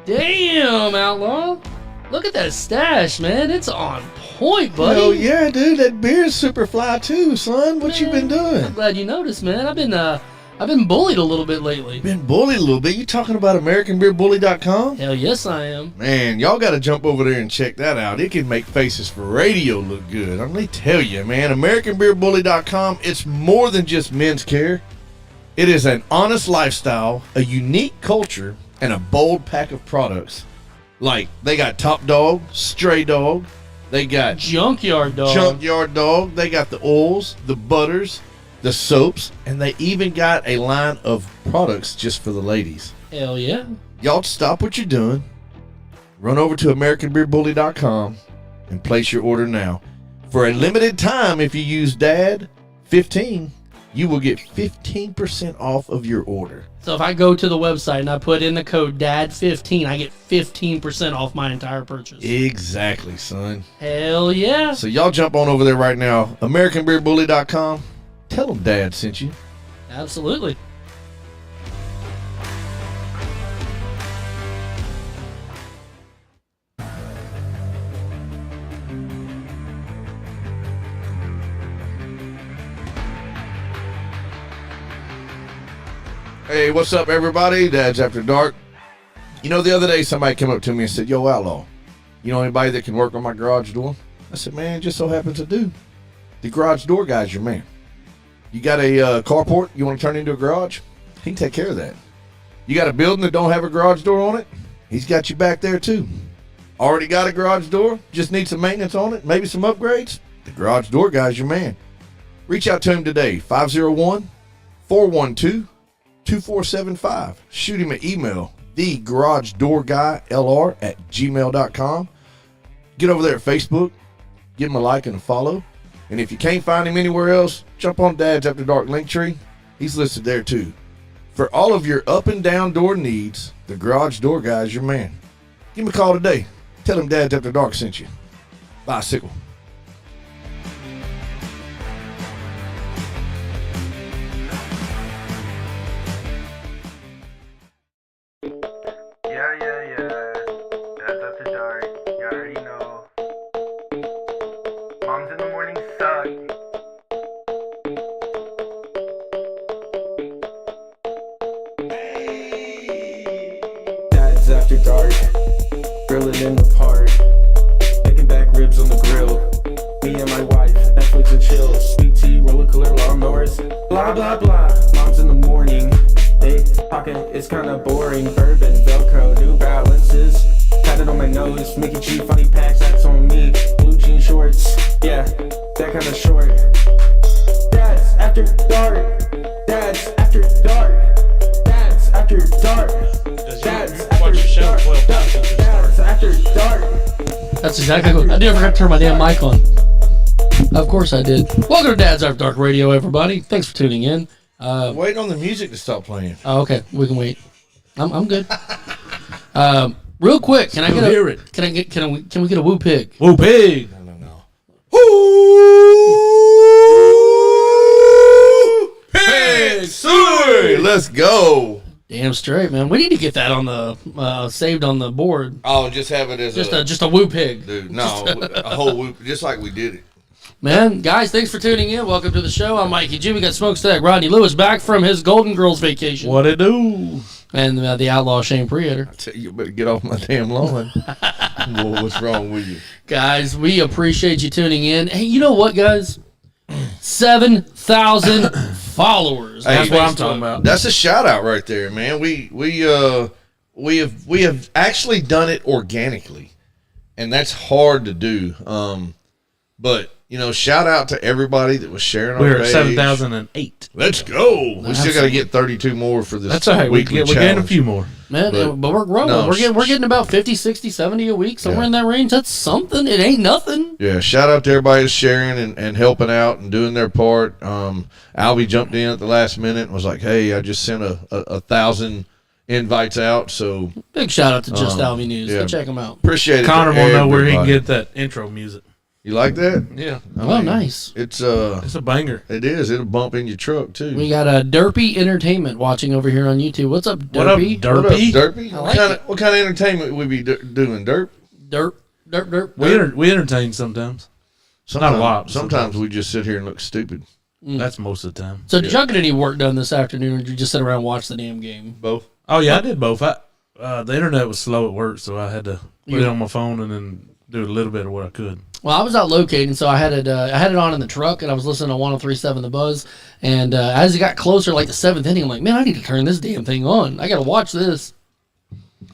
Damn, Outlaw. Look at that stash, man. It's on point, buddy. Oh yeah, dude. That beer's super fly too, son. What you been I'm doing? glad you noticed, man. I've been bullied a little bit lately. Been bullied a little bit. You talking about AmericanBeerBully.com? Hell yes, I am. Man, y'all got to jump over there and check that out. It can make faces for radio look good. Let me tell you, man. AmericanBeerBully.com, it's more than just men's care. It is an honest lifestyle, a unique culture, and a bold pack of products. Like, they got Top Dog, Stray Dog. They got Junkyard Dog. Junkyard Dog. They got the oils, the butters, the soaps, and they even got a line of products just for the ladies. Hell yeah. Y'all stop what you're doing, run over to AmericanBeerBully.com and place your order now. For a limited time, if you use DAD15, you will get 15% off of your order. So if I go to the website and I put in the code DAD15, I get 15% off my entire purchase. Exactly, son. Hell yeah. So y'all jump on over there right now, AmericanBeerBully.com. Tell them Dad sent you. Absolutely. Hey, what's up, everybody? Dad's After Dark. You know, the other day somebody came up to me and said, "Yo, Outlaw, you know anybody that can work on my garage door?" I said, "Man, just so happens to do. The garage door guy's your man. You got a carport you want to turn into a garage? He can take care of that. You got a building that don't have a garage door on it? He's got you back there, too. Already got a garage door? Just need some maintenance on it? Maybe some upgrades? The garage door guy's your man. Reach out to him today, 501-412-2475. Shoot him an email, thegaragedoorguylr@gmail.com. Get over there at Facebook, give him a like and a follow. And if you can't find him anywhere else, jump on Dad's After Dark Linktree. He's listed there too. For all of your up and down door needs, the garage door guy is your man. Give him a call today. Tell him Dad's After Dark sent you. Bicycle. After dark, grilling in the park, making back ribs on the grill. Me and my wife, Netflix and chill. Sweet tea, roller cooler, lawnmowers, blah blah blah. Mom's in the morning, they talking, it's kinda boring. Bourbon, Velcro, New Balances, pat it on my nose. Mickey G, funny packs, that's on me. Blue jean shorts, yeah, that kinda short. Dad's After Dark, Dad's After Dark, Dad's After Dark. That's exactly what I did. I forgot to turn my damn mic on. Of course I did. Welcome to Dad's After Dark Radio, everybody. Thanks for tuning in. Waiting on the music to stop playing. Oh, okay, we can wait. I'm good. Real quick, can I get hear it? Can we get a woo pig? Woo pig. No. Woo pig! Sorry. Let's go. Damn straight, man. We need to get that on the saved on the board. Oh, just have it as Just a woo pig. dude. No, a whole whoop, just like we did it. Man, guys, thanks for tuning in. Welcome to the show. I'm Mikey G. We got Smokestack Rodney Lewis back from his Golden Girls vacation. What it do? And the Outlaw Shane Preator. I tell you, better get off my damn lawn. Well, what's wrong with you? Guys, we appreciate you tuning in. Hey, you know what, guys? 7,000 followers. Hey, That's what I'm talking about. That's a shout out right there, man. We have actually done it organically, and that's hard to do. But you know, shout out to everybody that was sharing our We're page. at 7,008. Let's go. We still got to get 32 more for this. That's all right. We're weekly getting a challenge. few more. Man, But- but we're growing. no, we're getting about 50, 60, 70 a week, somewhere Yeah. in that range. That's something. It ain't nothing. Yeah, shout out to everybody that's sharing and helping out and doing their part. Albie jumped in at the last minute and was like, "Hey, I just sent a 1,000 invites out, so Big shout out to Just Um, Alvy News. yeah. Go check them out. appreciate it." Connor to will know where he can everybody. get that intro music. You like that? Yeah. Well, nice. It's It's a banger. it is. It'll bump in your truck too. We got a Derpy Entertainment watching over here on YouTube. What's up, What up, Derpy? Derpy? What up, Derpy? I What like kind it. of what kind of entertainment we be doing, Derp? Derp. We entertain sometimes. Sometimes, Not a lot, but Sometimes we just sit here and look stupid. That's most of the time. So did y'all get any work done this afternoon, or did you just sit around and watch the damn game? Both. Oh yeah, I did both. The internet was slow at work, so I had to put it on my phone and then do a little bit of what I could. Well, I was out locating, so I had it on in the truck, and I was listening to 103.7 The Buzz. And as it got closer, like the seventh inning, I'm like, man, I need to turn this damn thing on. I got to watch this.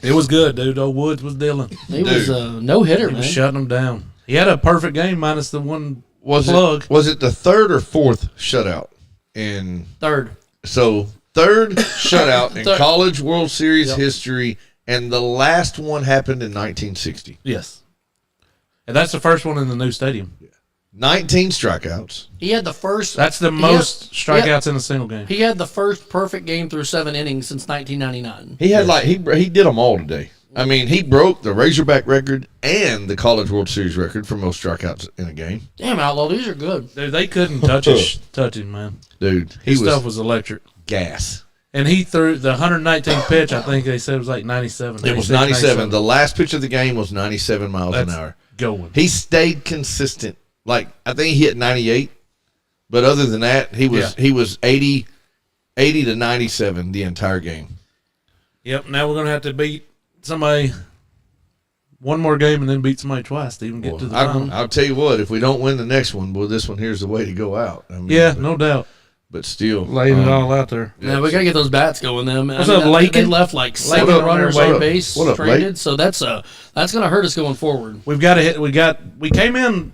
It was good, dude. Old Woods was dealing. It was a no-hitter, He man. was shutting them down. He had a perfect game minus the one plug. Was it the third or fourth shutout in Third. so third shutout in Third. College World Series history, and the last one happened in 1960. Yes. And that's the first one in the new stadium. 19 strikeouts. He had the first. That's the most strikeouts in a single game. He had the first perfect game through 7 innings since 1999. He had he did them all today. I mean, he broke the Razorback record and the College World Series record for most strikeouts in a game. Damn, Outlaw, these are good. Dude, they couldn't touch him, man. Dude, His stuff was electric. gas. And he threw the 119th pitch, I think they said it was like 97. It was 97. The last pitch of the game was 97 miles an That's hour. going. He stayed consistent. Like, I think he hit 98. But other than that, he was 80 to 97 the entire game. Yep, now we're going to have to beat somebody one more game and then beat somebody twice to even get to the final. I'll tell you what, if we don't win the next one, well, this one here's the way to go out. I mean, Yeah, no doubt. But still. Laying it all out there. Man, we got to get those bats going, then. What's up, Lakin? They left like 7 What up, runners what on up? base What up, traded, Lake? so that's going to hurt us going forward. We've got to hit. We came in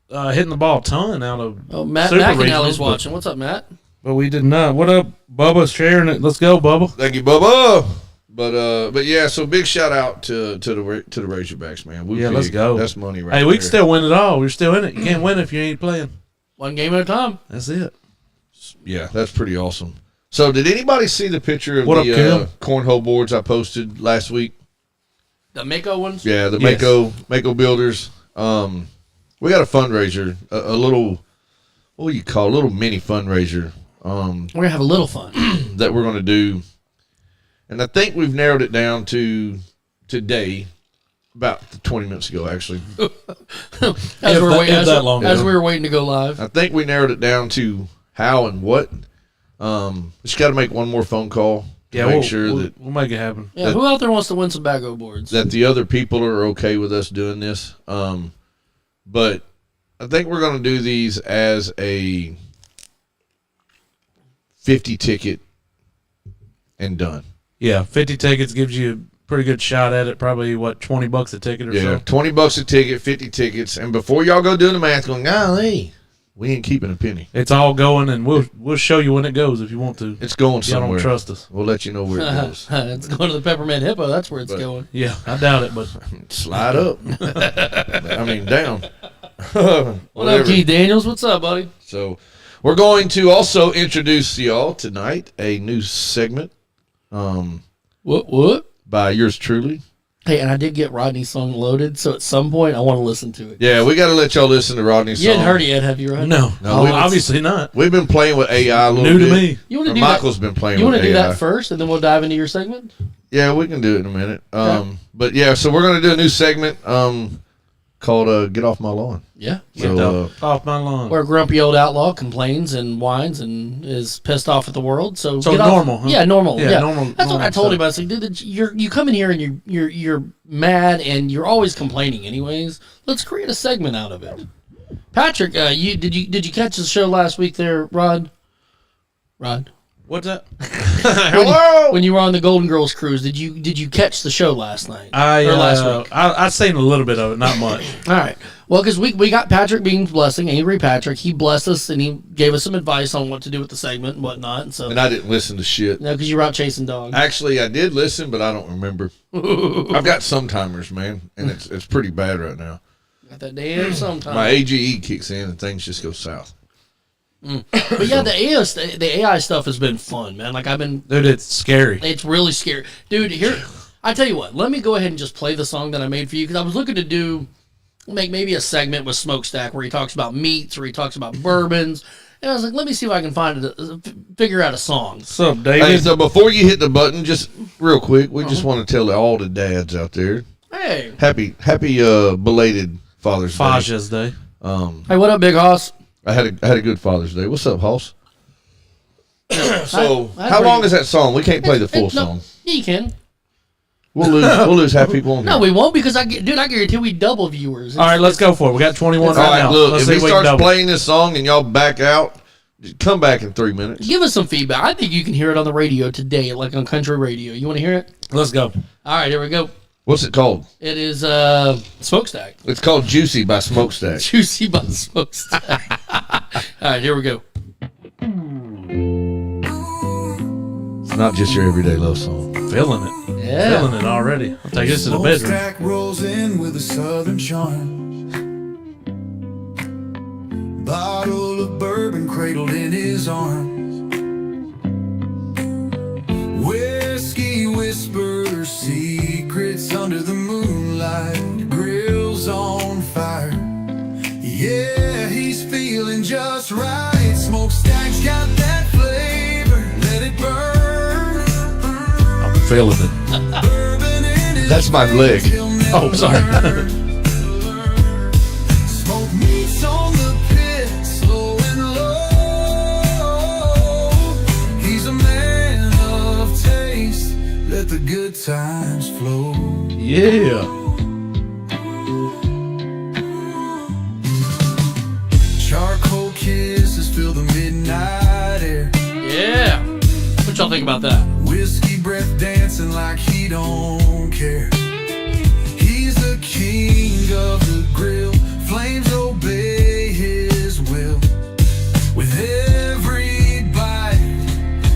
hitting the ball a ton out of. Oh, Matt Super McAnally's regionals, watching. What's up, Matt? But we did not. What up, Bubba? Sharing it. Let's go, Bubba. Thank you, Bubba. But yeah, so big shout out to the Razorbacks, man. Yeah, let's go. That's money right Hey, there. we can still win it all. We're still in it. You can't win if you ain't playing. One game at a time. That's it. Yeah, that's pretty awesome. So, did anybody see the picture of What up, the Kim? cornhole boards I posted last week? The Mako ones? Yeah, the Yes. Mako Builders. We got a fundraiser, a little, what do you call it? A little mini fundraiser We're going to have a little fun. that we're going to do. And I think we've narrowed it down to today, about 20 minutes ago, actually. As we were waiting to go live. I think we narrowed it down to how and what. Just got to make one more phone call to make sure that we'll make it happen. Yeah, who out there wants to win some bago boards? the other people are okay with us doing this. But I think we're going to do these as a 50 ticket and done. Yeah, 50 tickets gives you a pretty good shot at it. Probably, what, $20 a ticket or Yeah, so? $20 a ticket, 50 tickets. And before y'all go doing the math, going, golly, we ain't keeping a penny. It's all going, and we'll show you when it goes if you want to. It's going Y'all don't somewhere. trust us. We'll let you know where it goes. It's going to the Peppermint Hippo. That's where it's But- going. Yeah, I doubt it, but Slide up. I mean, down. What up, Whatever. Keith Daniels? What's up, buddy? So we're going to also introduce y'all tonight a new segment What? by yours truly. Hey, and I did get Rodney's song loaded, so at some point I want to listen to it. Yeah, we got to let y'all listen to Rodney's You song. hadn't heard it yet, have you, Rodney? no, No, we- obviously not. We've been playing with AI a little New bit. to me. You want to Or do Michael's been playing that? You with want to do AI. that first, and then we'll dive into your segment? Yeah, we can do it in a minute. Okay. But yeah, so we're going to do a new segment called "Get Off My Lawn." Yeah. So Off my lawn. Where a grumpy old outlaw complains and whines and is pissed off at the world. So So get off- normal, huh? Yeah, normal. Yeah, Yeah, normal- That's what normal I told him. stuff. I was like, dude, you come in here and you're mad and you're always complaining anyways. Let's create a segment out of it. Patrick, did you catch the show last week there, Rod? What's that? hello. When you were on the Golden Girls cruise, did you catch the show last night? Or last week? I seen a little bit of it, not much. All right. Well, because we got Patrick Bean's blessing, Angry Patrick. He blessed us and he gave us some advice on what to do with the segment and whatnot. And so, And I didn't listen to shit. no, because you were out chasing dogs. Actually, I did listen, but I don't remember. I've got some timers, man, and it's pretty bad right now. Got that damn sometime. My AGE kicks in and things just go south. But yeah, the AI stuff has been fun, man. Like Dude, it's scary. it's really scary, dude. Here, I tell you what. Let me go ahead and just play the song that I made for you because I was looking to do make maybe a segment with Smokestack where he talks about meats or he talks about bourbons. And I was like, let me see if I can figure out a song. What's up, David? Hey, so before you hit the button, just real quick, we just want to tell all the dads out there, Hey. happy belated Father's Day. Faja's Day. Hey, what up, Big Hoss? I had a good Father's Day. What's up, Hoss? So, I how agree. long is that song? We can't play the full No, song. yeah, you can. We'll lose half people on No, here. we won't because I guarantee we double viewers. All right, let's go for it. We got 21 All right right, now. look, Let's if see he if we can starts double. playing this song and y'all back out, just come back in 3 minutes. Give us some feedback. I think you can hear it on the radio today, like on country radio. You want to hear it? Let's go. All right, here we go. What's it called? It is Smokestack. It's called Juicy by Smokestack. Juicy by Smokestack. All right, here we go. It's not just your everyday love song. Feeling it. Yeah. Feeling it already. I'll take this to the bedroom. Smokestack rolls in with a southern charm. Bottle of bourbon cradled in his arms. Whiskey whispers secrets under the moonlight. Grill's on fire. Yeah, he's feeling just right. Smokestack's got that flavor. Let it burn. I'm feeling it. Bourbon in his That's my leg. veins, he'll never Oh, sorry. learn. Smoke meats on the pit, slow and low. He's a man of taste. Let the good times flow. Yeah. Charcoal kisses fill the midnight air. Yeah. What y'all think about that? Whiskey breath dancing like he don't care. He's the king of the grill. Flames obey his will. With every bite,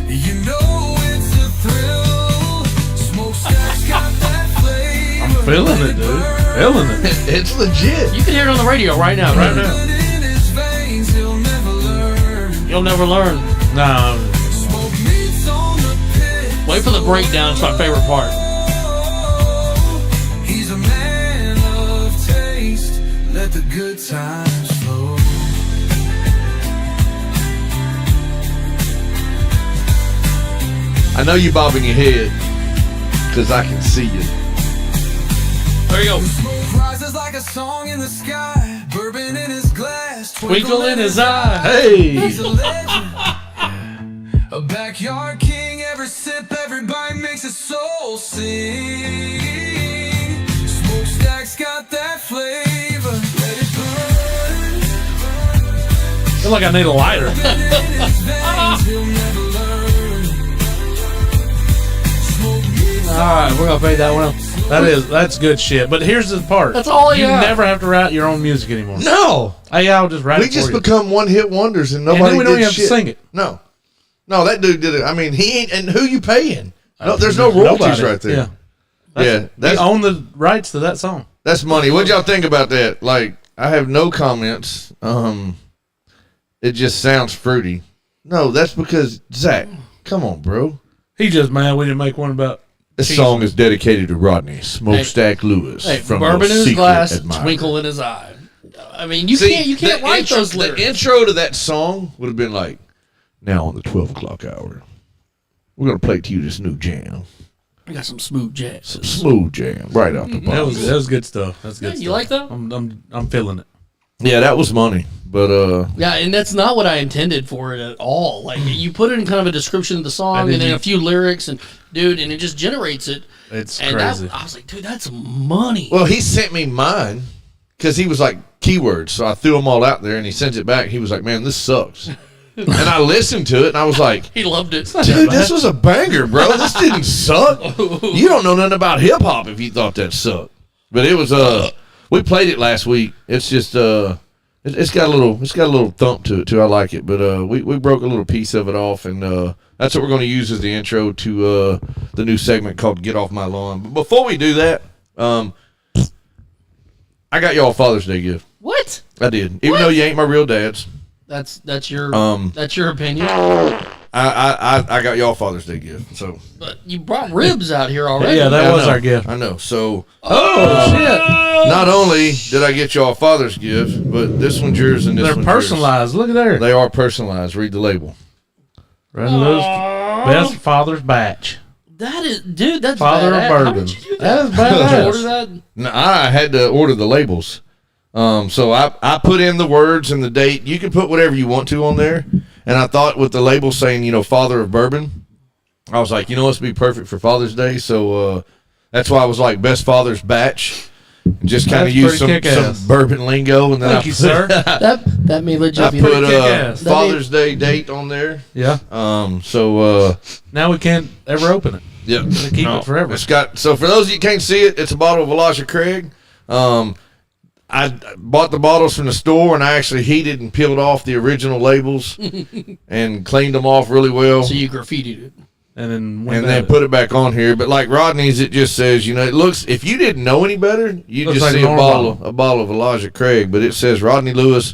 you know it's a thrill. Smokestack's got that flavor. I'm feeling it, dude. Feeling it. It's legit. You can hear it on the radio right now. Right now. Bourbon in his veins, he'll never learn. You'll never learn. No. Smoke meats on the pit. Wait for the breakdown. It's my favorite part. He's a man of taste. Let the good times flow. I know you bobbing your head because I can see you. There you go. Smoke rises like a song in the sky. Bourbon in his glass. Twinkle in his eye. Hey. He's a legend. A backyard king. Every sip, every bite makes his soul sing. Smokestack's got that flavor. Let it burn. I feel like I need a lighter. Bourbon in his veins, he'll never learn. Smoke meats All right, we're gonna fade that one out. That's good shit. But here's the part. That's all I You got. never have to write your own music anymore. No, Hey, I'll just write we it just for you. become one-hit wonders and And nobody then we don't did even have shit. to sing it. No, that dude did it. I mean, he ain't. And who you paying? No, there's no royalties Nobody. right there. Yeah. Yeah, We own the rights to that song. That's money. What y'all think about that? Like, I have no comments. It just sounds fruity. No, that's because Zach. Come on, bro. He just mad we didn't make one about. This Jesus. song is dedicated to Rodney Smokestack Lewis Hey, from bourbon your in his secret glass, admirer. twinkle in his eye. I mean, you See, can't the write intro, those lyrics. The intro to that song would have been like, now on the 12 o'clock hour, we're going to play to you this new jam. I got some smooth jazz. Some smooth jam right off the That box. was good stuff. That's good Yeah, stuff. you like that? I'm feeling it. Yeah, that was money. But, Yeah, and that's not what I intended for it at all. Like you put it in kind of a description of the song, And and then then you- a few lyrics, and dude, and it just generates it. It's And crazy. I was like, dude, that's money. well, he sent me mine because he was like keywords. So I threw them all out there and he sends it back. He was like, man, this sucks. And I listened to it and I was like, He loved it. dude, this was a banger, bro. This didn't suck. You don't know nothing about hip hop if you thought that sucked. But it was we played it last week. It's just it's got a little thump to it too. I like it. But we broke a little piece of it off and that's what we're going to use as the intro to the new segment called Get Off My Lawn. But before we do that, I got y'all a Father's Day gift. What? I did. Even though you ain't my real dads. That's your opinion. I got y'all a Father's Day gift. So But you brought ribs out here already. Yeah, that I was know. our gift. I know. So Oh, shit. Not only did I get y'all a father's gift, but this one's yours and this They're one's personalized. Look at there. yours. They are personalized. Read the label. Red Lewis, best father's batch. That is, dude. That's Father of badass. How bourbon. did you do That is Did you badass. order that? No, I had to order the labels. So I put in the words and the date. You can put whatever you want to on there. And I thought with the label saying, Father of Bourbon, I was like, this would be perfect for Father's Day. So that's why I was like, best father's batch. And just kind of That's use pretty some kick-ass. bourbon lingo. And then Thank you, sir. That may legit I be put kick-ass. Father's Day date on there. Yeah. So Now we can't ever open it. yeah, They keep it forever. It's got, so for those of you who can't see it, it's a bottle of Elijah Craig. I bought the bottles from the store and I actually heated and peeled off the original labels and cleaned them off really well. So you graffitied it. And then And then put it back on here. But like Rodney's, it just says, it looks, if you didn't know any better, you Looks just like see normal. a bottle of Elijah Craig. But it says Rodney Lewis,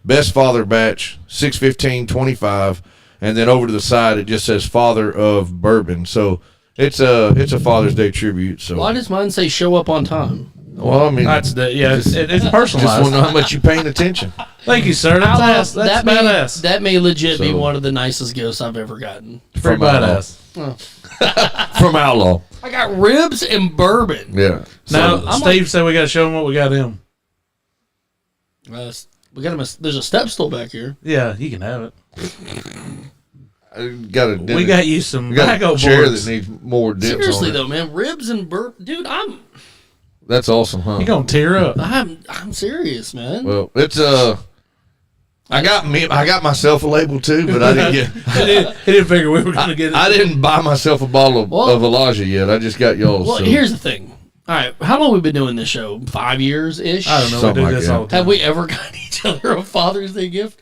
best father batch, 615-25. And then over to the side, it just says Father of Bourbon. So it's a Father's Day tribute. So, Why does mine say show up on time? well, I mean, That's it's just personalized. want to know how much you're paying attention. Thank you, sir. That's that badass. May, that may legit be So- one of the nicest gifts I've ever gotten. Pretty from Outlaw. badass. From Outlaw. I got ribs and bourbon. Yeah. Now, So, I'm Steve said we got to show him what we got him. We got him. There's a step stool back here. Yeah, he can have it. I got a We got you some we got bago a chair boards. that needs more dips Seriously on it. though, man, ribs and bourbon, dude. That's awesome, huh? You gonna tear up? I'm serious, man. Well, it's I got myself a label too, but I didn't get. He didn't figure we were gonna get it. I didn't buy myself a bottle of Elijah yet. I just got y'all's. Well, so. here's the thing. All right, how long we been doing this show? 5 years ish. I don't know. Something We do like this that. all the time. Have we ever got each other a Father's Day gift?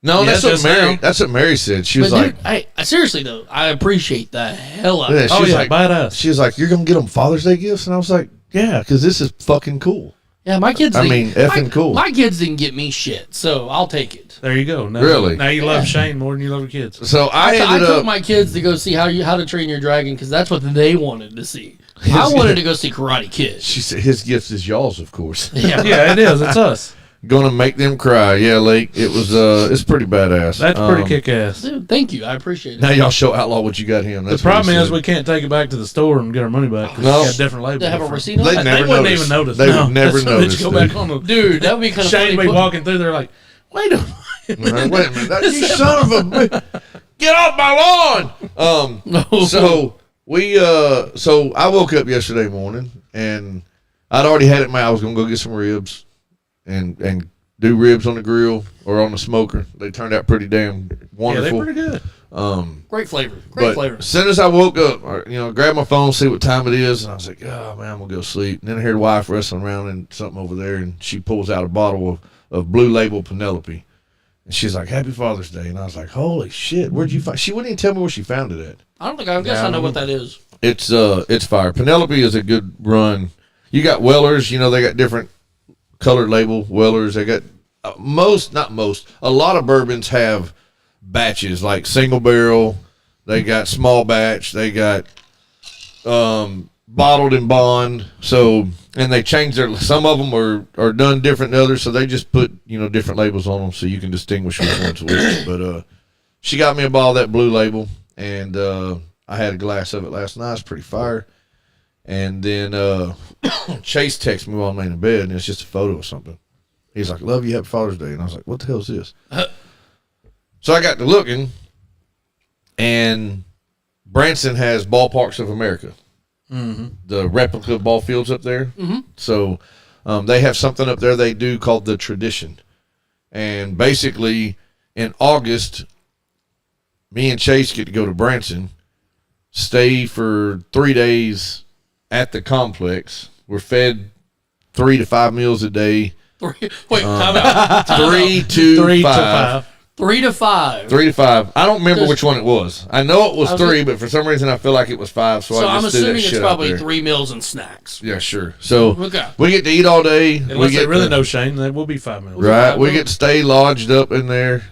No, Yeah, that's what just Mary. now. That's what Mary said. She was But like, dude, I seriously though, I appreciate the hell out of yeah, it. she Oh was yeah, like, badass. she was like, you're gonna get them Father's Day gifts, and I was like, yeah, because this is fucking cool. Yeah, my kids. I didn't- mean, effing cool. My kids didn't get me shit, so I'll take it. There you go. Now, Really? Now you love Shane more than you love your kids. So I I ended took up. my kids to go see how to train your dragon because that's what they wanted to see. I wanted to go see Karate Kid. She said his gifts is y'all's, of course. Yeah, Yeah, it is. It's us. Gonna make them cry. Yeah, Lake. It was. It's pretty badass. That's pretty Um, kick ass. dude, thank you. I appreciate it. Now y'all show Outlaw what you got him. The That's what he problem is said. we can't take it back to the store and get our money back. 'Cause No. it's got different labels. They have a receipt on They it? never They wouldn't noticed. even notice. They no. would never That's why they notice, just go dude. back on the. Dude, that would be kind of Shane funny. be walking through there like, wait a minute. Wait a minute, that, you son of a bitch. Get off my lawn. No. So so I woke up yesterday morning and I'd already had it in my. I was gonna go get some ribs and do ribs on the grill or on the smoker. They turned out pretty damn Yeah, wonderful. they're pretty good. Great flavor. Great But flavor. as soon as I woke up, grabbed my phone, see what time it is, and I was like, oh, man, I'm going to go sleep. And then I heard the wife wrestling around in something over there, and she pulls out a bottle of Blue Label Penelope. And she's like, Happy Father's Day. And I was like, holy shit, where'd you find? She wouldn't even tell me where she found it at. I don't think I guess I know what that is. It's fire. Penelope is a good run. You got Wellers, they got different colored label Wellers. They got a lot of bourbons have batches, like single barrel. They got small batch. They got bottled in bond. So, and they change some of them are done different than others. So they just put, different labels on them so you can distinguish which one's which. But, she got me a bottle of that Blue Label and, I had a glass of it last night. It's pretty fire. And then, Chase texted me while I'm laying in bed and it's just a photo of something. He's like, love you, happy Father's Day. And I was like, what the hell is this? So I got to looking, and Branson has Ballparks of America, the replica ball fields up there. Mm-hmm. So they have something up there they do called the Tradition. And basically, in August, me and Chase get to go to Branson, stay for 3 days at the complex. We're fed 3 to 5 meals a day. Wait, time out. 3 to 5. 3 to 5. 3 to 5. I don't remember which one it was. I know it was I was 3, but for some reason I feel like it was 5. So So I I'm just threw that assuming shit it's out probably there. 3 meals and snacks. Yeah, sure. So Okay. we get to eat all day. Unless we they get really to, know Shane, that will be 5 minutes. right. We get to stay lodged up in there.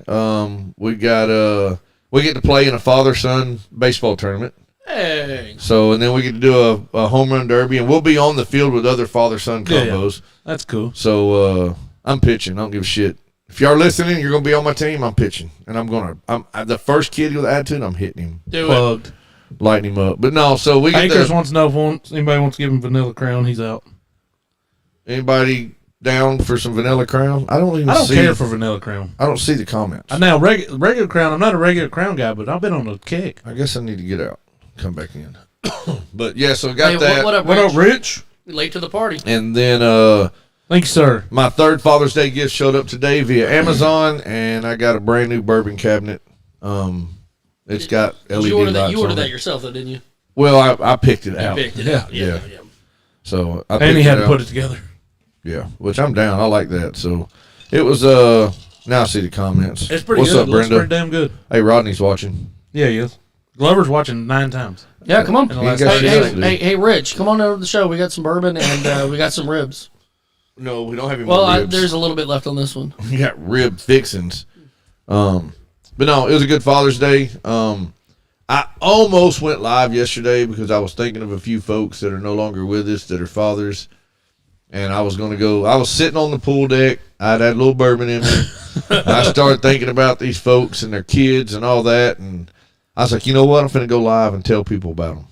We get to play in a father-son baseball tournament. Hey. So, and then we get to do a home run derby, and we'll be on the field with other father-son Yeah, yeah. combos. That's cool. So, I'm pitching. I don't give a shit. If y'all are listening, you're going to be on my team, I'm pitching. And I'm the first kid with attitude, I'm hitting him. Do it. Plugged. Lighting him up. But no, so we get Akers wants to know if anybody wants to give him Vanilla Crown. He's out. anybody down for some Vanilla Crown? I don't even I don't see. care for Vanilla Crown. I don't see the comments. Now, regular Crown, I'm not a regular Crown guy, but I've been on a kick. I guess I need to get out. Come back in. But yeah, so got Hey, that. what up, What Rich? up, Rich? Late to the party. And then Thank you, sir. my third Father's Day gift showed up today via Amazon, and I got a brand new bourbon cabinet. It's got LED You ordered that. lights You ordered on that it. yourself, though, didn't you? Well, I picked it You out. picked it Yeah. out. Yeah. So I And picked he had it to out. put it together. Yeah, which I'm down. I like that. So it was now I see the comments. It's pretty What's good. up, It looks Brenda? pretty damn good. Hey, Rodney's watching. Yeah, he is. Glover's watching 9 times. Yeah, come on. In the last He got Hey, shit hey, to do. hey, Rich, come on over to the show. We got some bourbon and we got some ribs. No, we don't have any Well, more ribs. there's a little bit left on this one. We got rib fixins. But no, it was a good Father's Day. I almost went live yesterday because I was thinking of a few folks that are no longer with us that are fathers. And I was going to go. I was sitting on the pool deck. I had a little bourbon in me. I started thinking about these folks and their kids and all that. And I was like, you know what? I'm finna go live and tell people about them.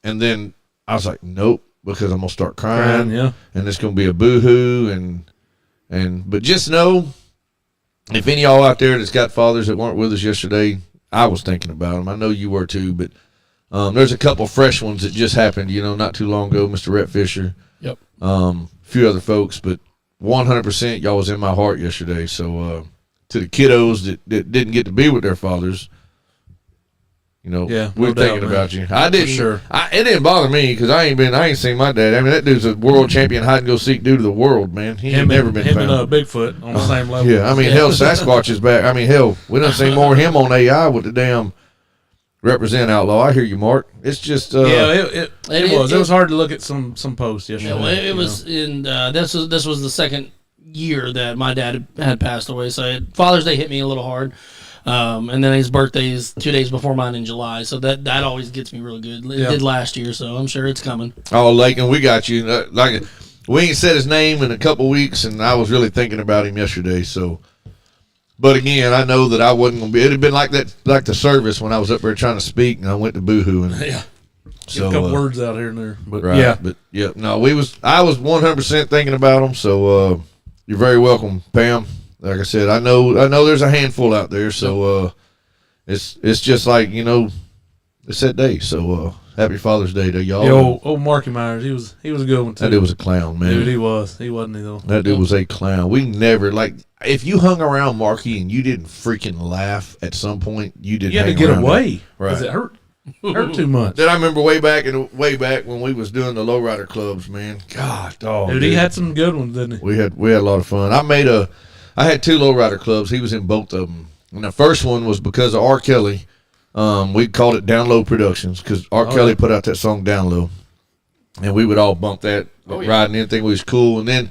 And then I was like, nope, because I'm going to start crying. Yeah. And it's going to be a boo-hoo. But just know, if any of y'all out there that's got fathers that weren't with us yesterday, I was thinking about them. I know you were too, but there's a couple fresh ones that just happened, not too long ago. Mr. Rhett Fisher, Yep. a few other folks, but 100% y'all was in my heart yesterday. So to the kiddos that didn't get to be with their fathers, Yeah, we're no doubt, thinking man. about you. I didn't. sure. It didn't bother me because I ain't seen my dad. I mean, that dude's a world champion hide and go seek dude of the world, man. He ain't never been him found. and Bigfoot on the same level. Yeah, I mean, hell, Sasquatch is back. I mean, hell, we done seen more of him on AI with the damn Represent Outlaw. I hear you, Mark. It's just It was. it- It was hard to look at some posts Yeah, yesterday. well, it you was know. in this was the second year that my dad had passed away. So Father's Day hit me a little hard, and then his birthday is 2 days before mine in July. So that always gets me really good. It Yeah. did last year, so I'm sure it's coming. oh, Lakin, we got you. Like we ain't said his name in a couple weeks, and I was really thinking about him yesterday. So, but again, I know that I wasn't gonna be. It'd have been like that, like the service when I was up there trying to speak, and I went to boohoo, and Yeah. so a couple words out here and there. But right. yeah. But yeah, no, I was 100% thinking about him. So you're very welcome, Pam. Like I said, I know there's a handful out there. So it's just like it's that day. So happy Father's Day to y'all. Yeah, old Marky Myers, he was a good one too. That dude was a clown, man. Dude, he was. He wasn't he though. That dude was a clown. We never if you hung around Marky and you didn't freaking laugh at some point, you didn't. You had to hang get around away him. because Right. it hurt too much. Then I remember way back when we was doing the lowrider clubs, man. God, dog. Dude, he had some good ones, didn't he? We had a lot of fun. I had 2 lowrider clubs. He was in both of them. And the first one was because of R. Kelly. We called it Down Low Productions because R. Kelly yeah. put out that song Down Low, and we would all bump that riding in, think we was cool. And then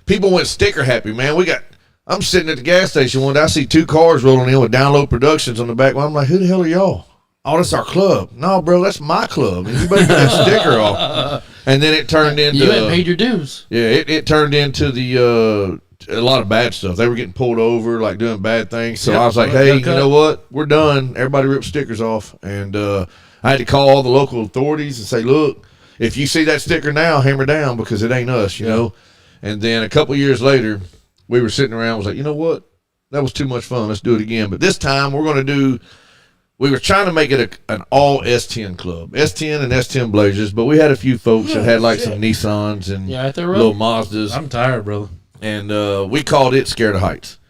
people went sticker happy, man. I'm sitting at the gas station one day. I see 2 cars rolling in with Down Low Productions on the back. I'm like, who the hell are y'all? Oh, that's our club. No, bro, that's my club. And you better get that sticker off. And then it turned into You hadn't paid your dues. yeah, it turned into a lot of bad stuff. They were getting pulled over, like doing bad things. So Yep. I was like, Got hey, you cut. know what? We're done. Everybody rip stickers off. And I had to call all the local authorities and say, look, if you see that sticker now, hammer down because it ain't us, you know. And then a couple years later, we were sitting around. Was like, you know what? That was too much fun. Let's do it again. But this time we're going to do. We were trying to make it an all S10 club, S10 and S10 Blazers. But we had a few folks that had like some Nissans and Yeah, they're little Mazdas. I'm tired, brother. And we called it Scared of Heights.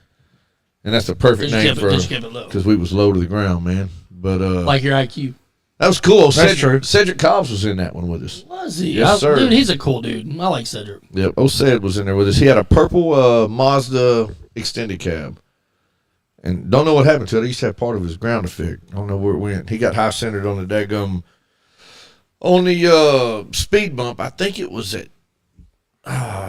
And that's the perfect Did you name keep for it, did you keep it low? because we was low to the ground, man. But Like your IQ. that was cool. That's true. Cedric Cobbs was in that one with us. Was he? Yes, sir. Dude, he's a cool dude. I like Cedric. Yep, Osed was in there with us. He had a purple Mazda extended cab. And don't know what happened to it. He used to have part of his ground effect. Don't know where it went. He got high centered on the daggum on the speed bump. I think it was at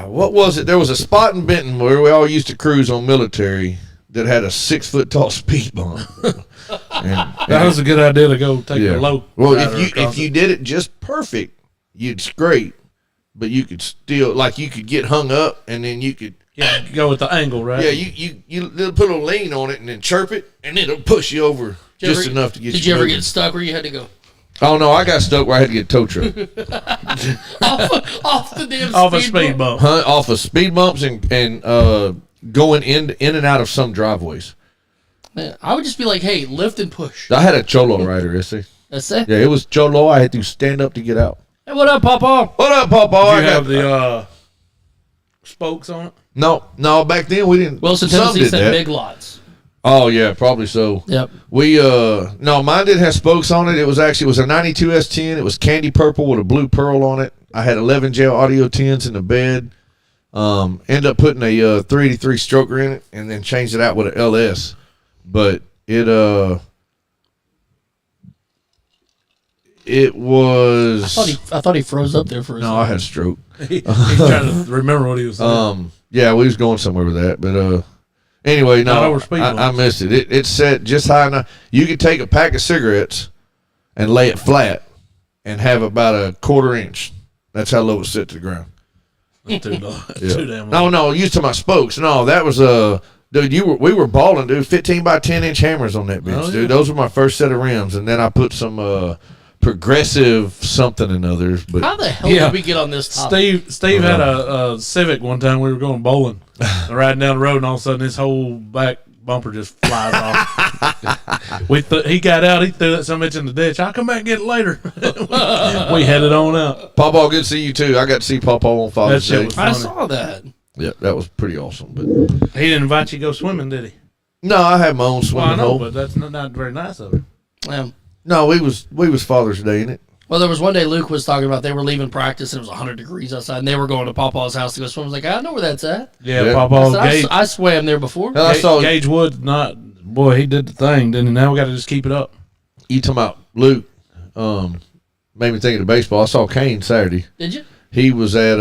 what was it? There was a spot in Benton where we all used to cruise on Military that had a 6 foot tall speed bump. That was a good idea to go take the low. Well, rider if across you did it just perfect, you'd scrape, but you could still you could get hung up, and then you could go with the angle, right? yeah you put a lean on it and then chirp it, and it'll push you over just enough to get. Did you ever get stuck where you had to go Oh no, I got stuck where I had to get a tow truck. off the damn Off a speed bump. Off of speed bumps and going in and out of some driveways. Man, I would just be like, hey, lift and push. I had a Cholo rider, see. That's it. Yeah, it was Cholo. I had to stand up to get out. Hey, what up, Papa? What up, Papa? Did you have the spokes on it? No. Back then we didn't. Wilson, some Tennessee did said that. big lots. Oh yeah, probably so. Yep. We no, mine didn't have spokes on it. It was a 92 S10. It was candy purple with a blue pearl on it. I had 11 jail audio 10s in the bed. Ended up putting a 383 stroker in it, and then changed it out with an LS. But it was. I thought he froze up there for a second. No, I had a stroke. He's trying to remember what he was saying. Yeah, we was going somewhere with that, but anyway, Not no, over speed I bumps. missed it. It's set just high enough. You could take a pack of cigarettes and lay it flat and have about a 1/4 inch. That's how low it's set to the ground. Too damn No, low. you to my spokes. No, that was dude. We were balling, dude. 15 by 10 inch hammers on that bitch, Oh, yeah. dude. Those were my first set of rims, and then I put some progressive something and others. But How the hell Yeah. did we get on this topic? Steve had a Civic one time. We were going bowling, riding down the road, and all of a sudden his whole back bumper just flies off. He got out. He threw that some bitch in the ditch. I'll come back and get it later. we headed on out. Pawpaw, good to see you too. I got to see Pawpaw on Father's That shit Day. was I funny. saw that. Yeah, that was pretty awesome. But He didn't invite you to go swimming, did he? no, I had my own Well, I swimming know, hole. but that's not very nice of him. No, we was Father's Day in it. Well, there was one day Luke was talking about they were leaving practice and it was 100 degrees outside and they were going to Pawpaw's house to go swim. I was like, I know where that's at. Yeah, Yeah. I, Papa said, Gage, I swam there before. Hell, I saw Gage Wood. Boy, he did the thing, didn't he? Now we got to just keep it up. you talking about Luke. Made me think of the baseball. I saw Kane Saturday. Did you? He was at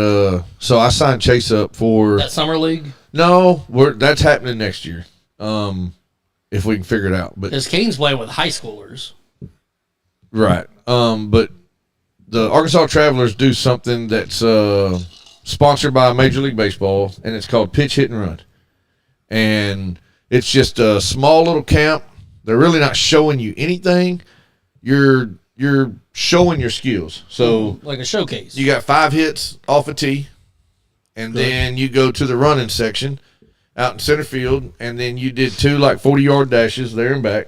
so I signed Chase up for That summer league? no. That's happening next year. If we can figure it out, but Because Kane's playing with high schoolers. right. But the Arkansas Travelers do something that's sponsored by Major League Baseball, and it's called Pitch Hit and Run. And it's just a small little camp. They're really not showing you anything. You're showing your skills. So Like a showcase. you got 5 hits off a tee, and then you go to the running section out in center field, and then you did 2 40-yard dashes there and back.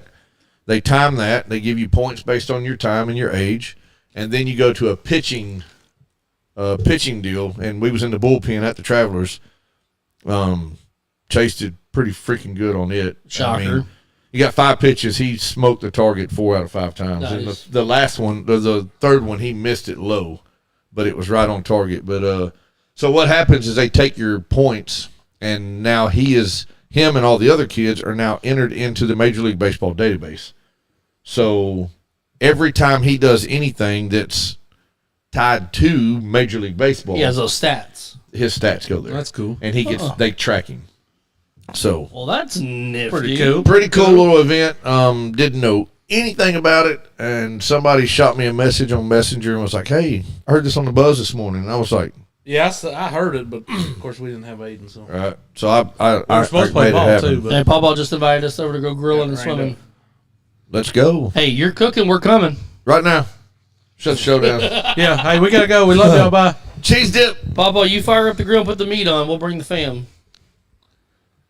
They time that. They give you points based on your time and your age, and then you go to a pitching deal. And we was in the bullpen at the Travelers. Chase did pretty freaking good on it. Shocker. You got 5 pitches. He smoked the target 4 out of 5 times. And Nice. the last one, the third one, he missed it low, but it was right on target. But so what happens is they take your points, and now him and all the other kids are now entered into the Major League Baseball database. So every time he does anything that's tied to Major League Baseball, He has those stats. his stats go there. That's cool. And he gets they track him. So Well, that's nifty. Pretty cool. pretty cool little event. Didn't know anything about it, and somebody shot me a message on Messenger and was like, "Hey, I heard this on the buzz this morning." And I was like, Yeah, I heard it, but of course we didn't have Aiden, so "All right." So I we were supposed to play made it ball happen. too. But Hey, Pawpaw just invited us over to go grilling and rained swimming. out. Let's go Hey, you're cooking. We're coming. right now. Shut the show down. yeah, hey, we gotta go. We love y'all. Bye. Cheese dip. Pawpaw, you fire up the grill and put the meat on. We'll bring the fam.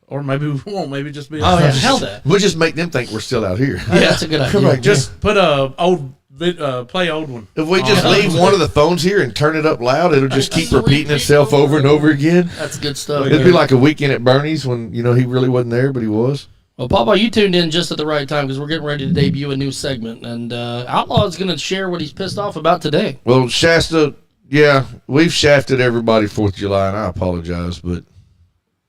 Or maybe we won't. Maybe just be. Oh, yeah. Hell that. We'll just make them think we're still out here. Yeah, that's a good idea. Come on, Just put a play old one. If we just leave one of the phones here and turn it up loud, it'll just keep repeating itself over and over again. That's good stuff. It'd be like a weekend at Bernie's when he really wasn't there, but he was. Well, Pawpaw, you tuned in just at the right time because we're getting ready to debut a new segment. And Outlaw is going to share what he's pissed off about today. Well, Shasta, yeah, we've shafted everybody 4th of July, and I apologize, but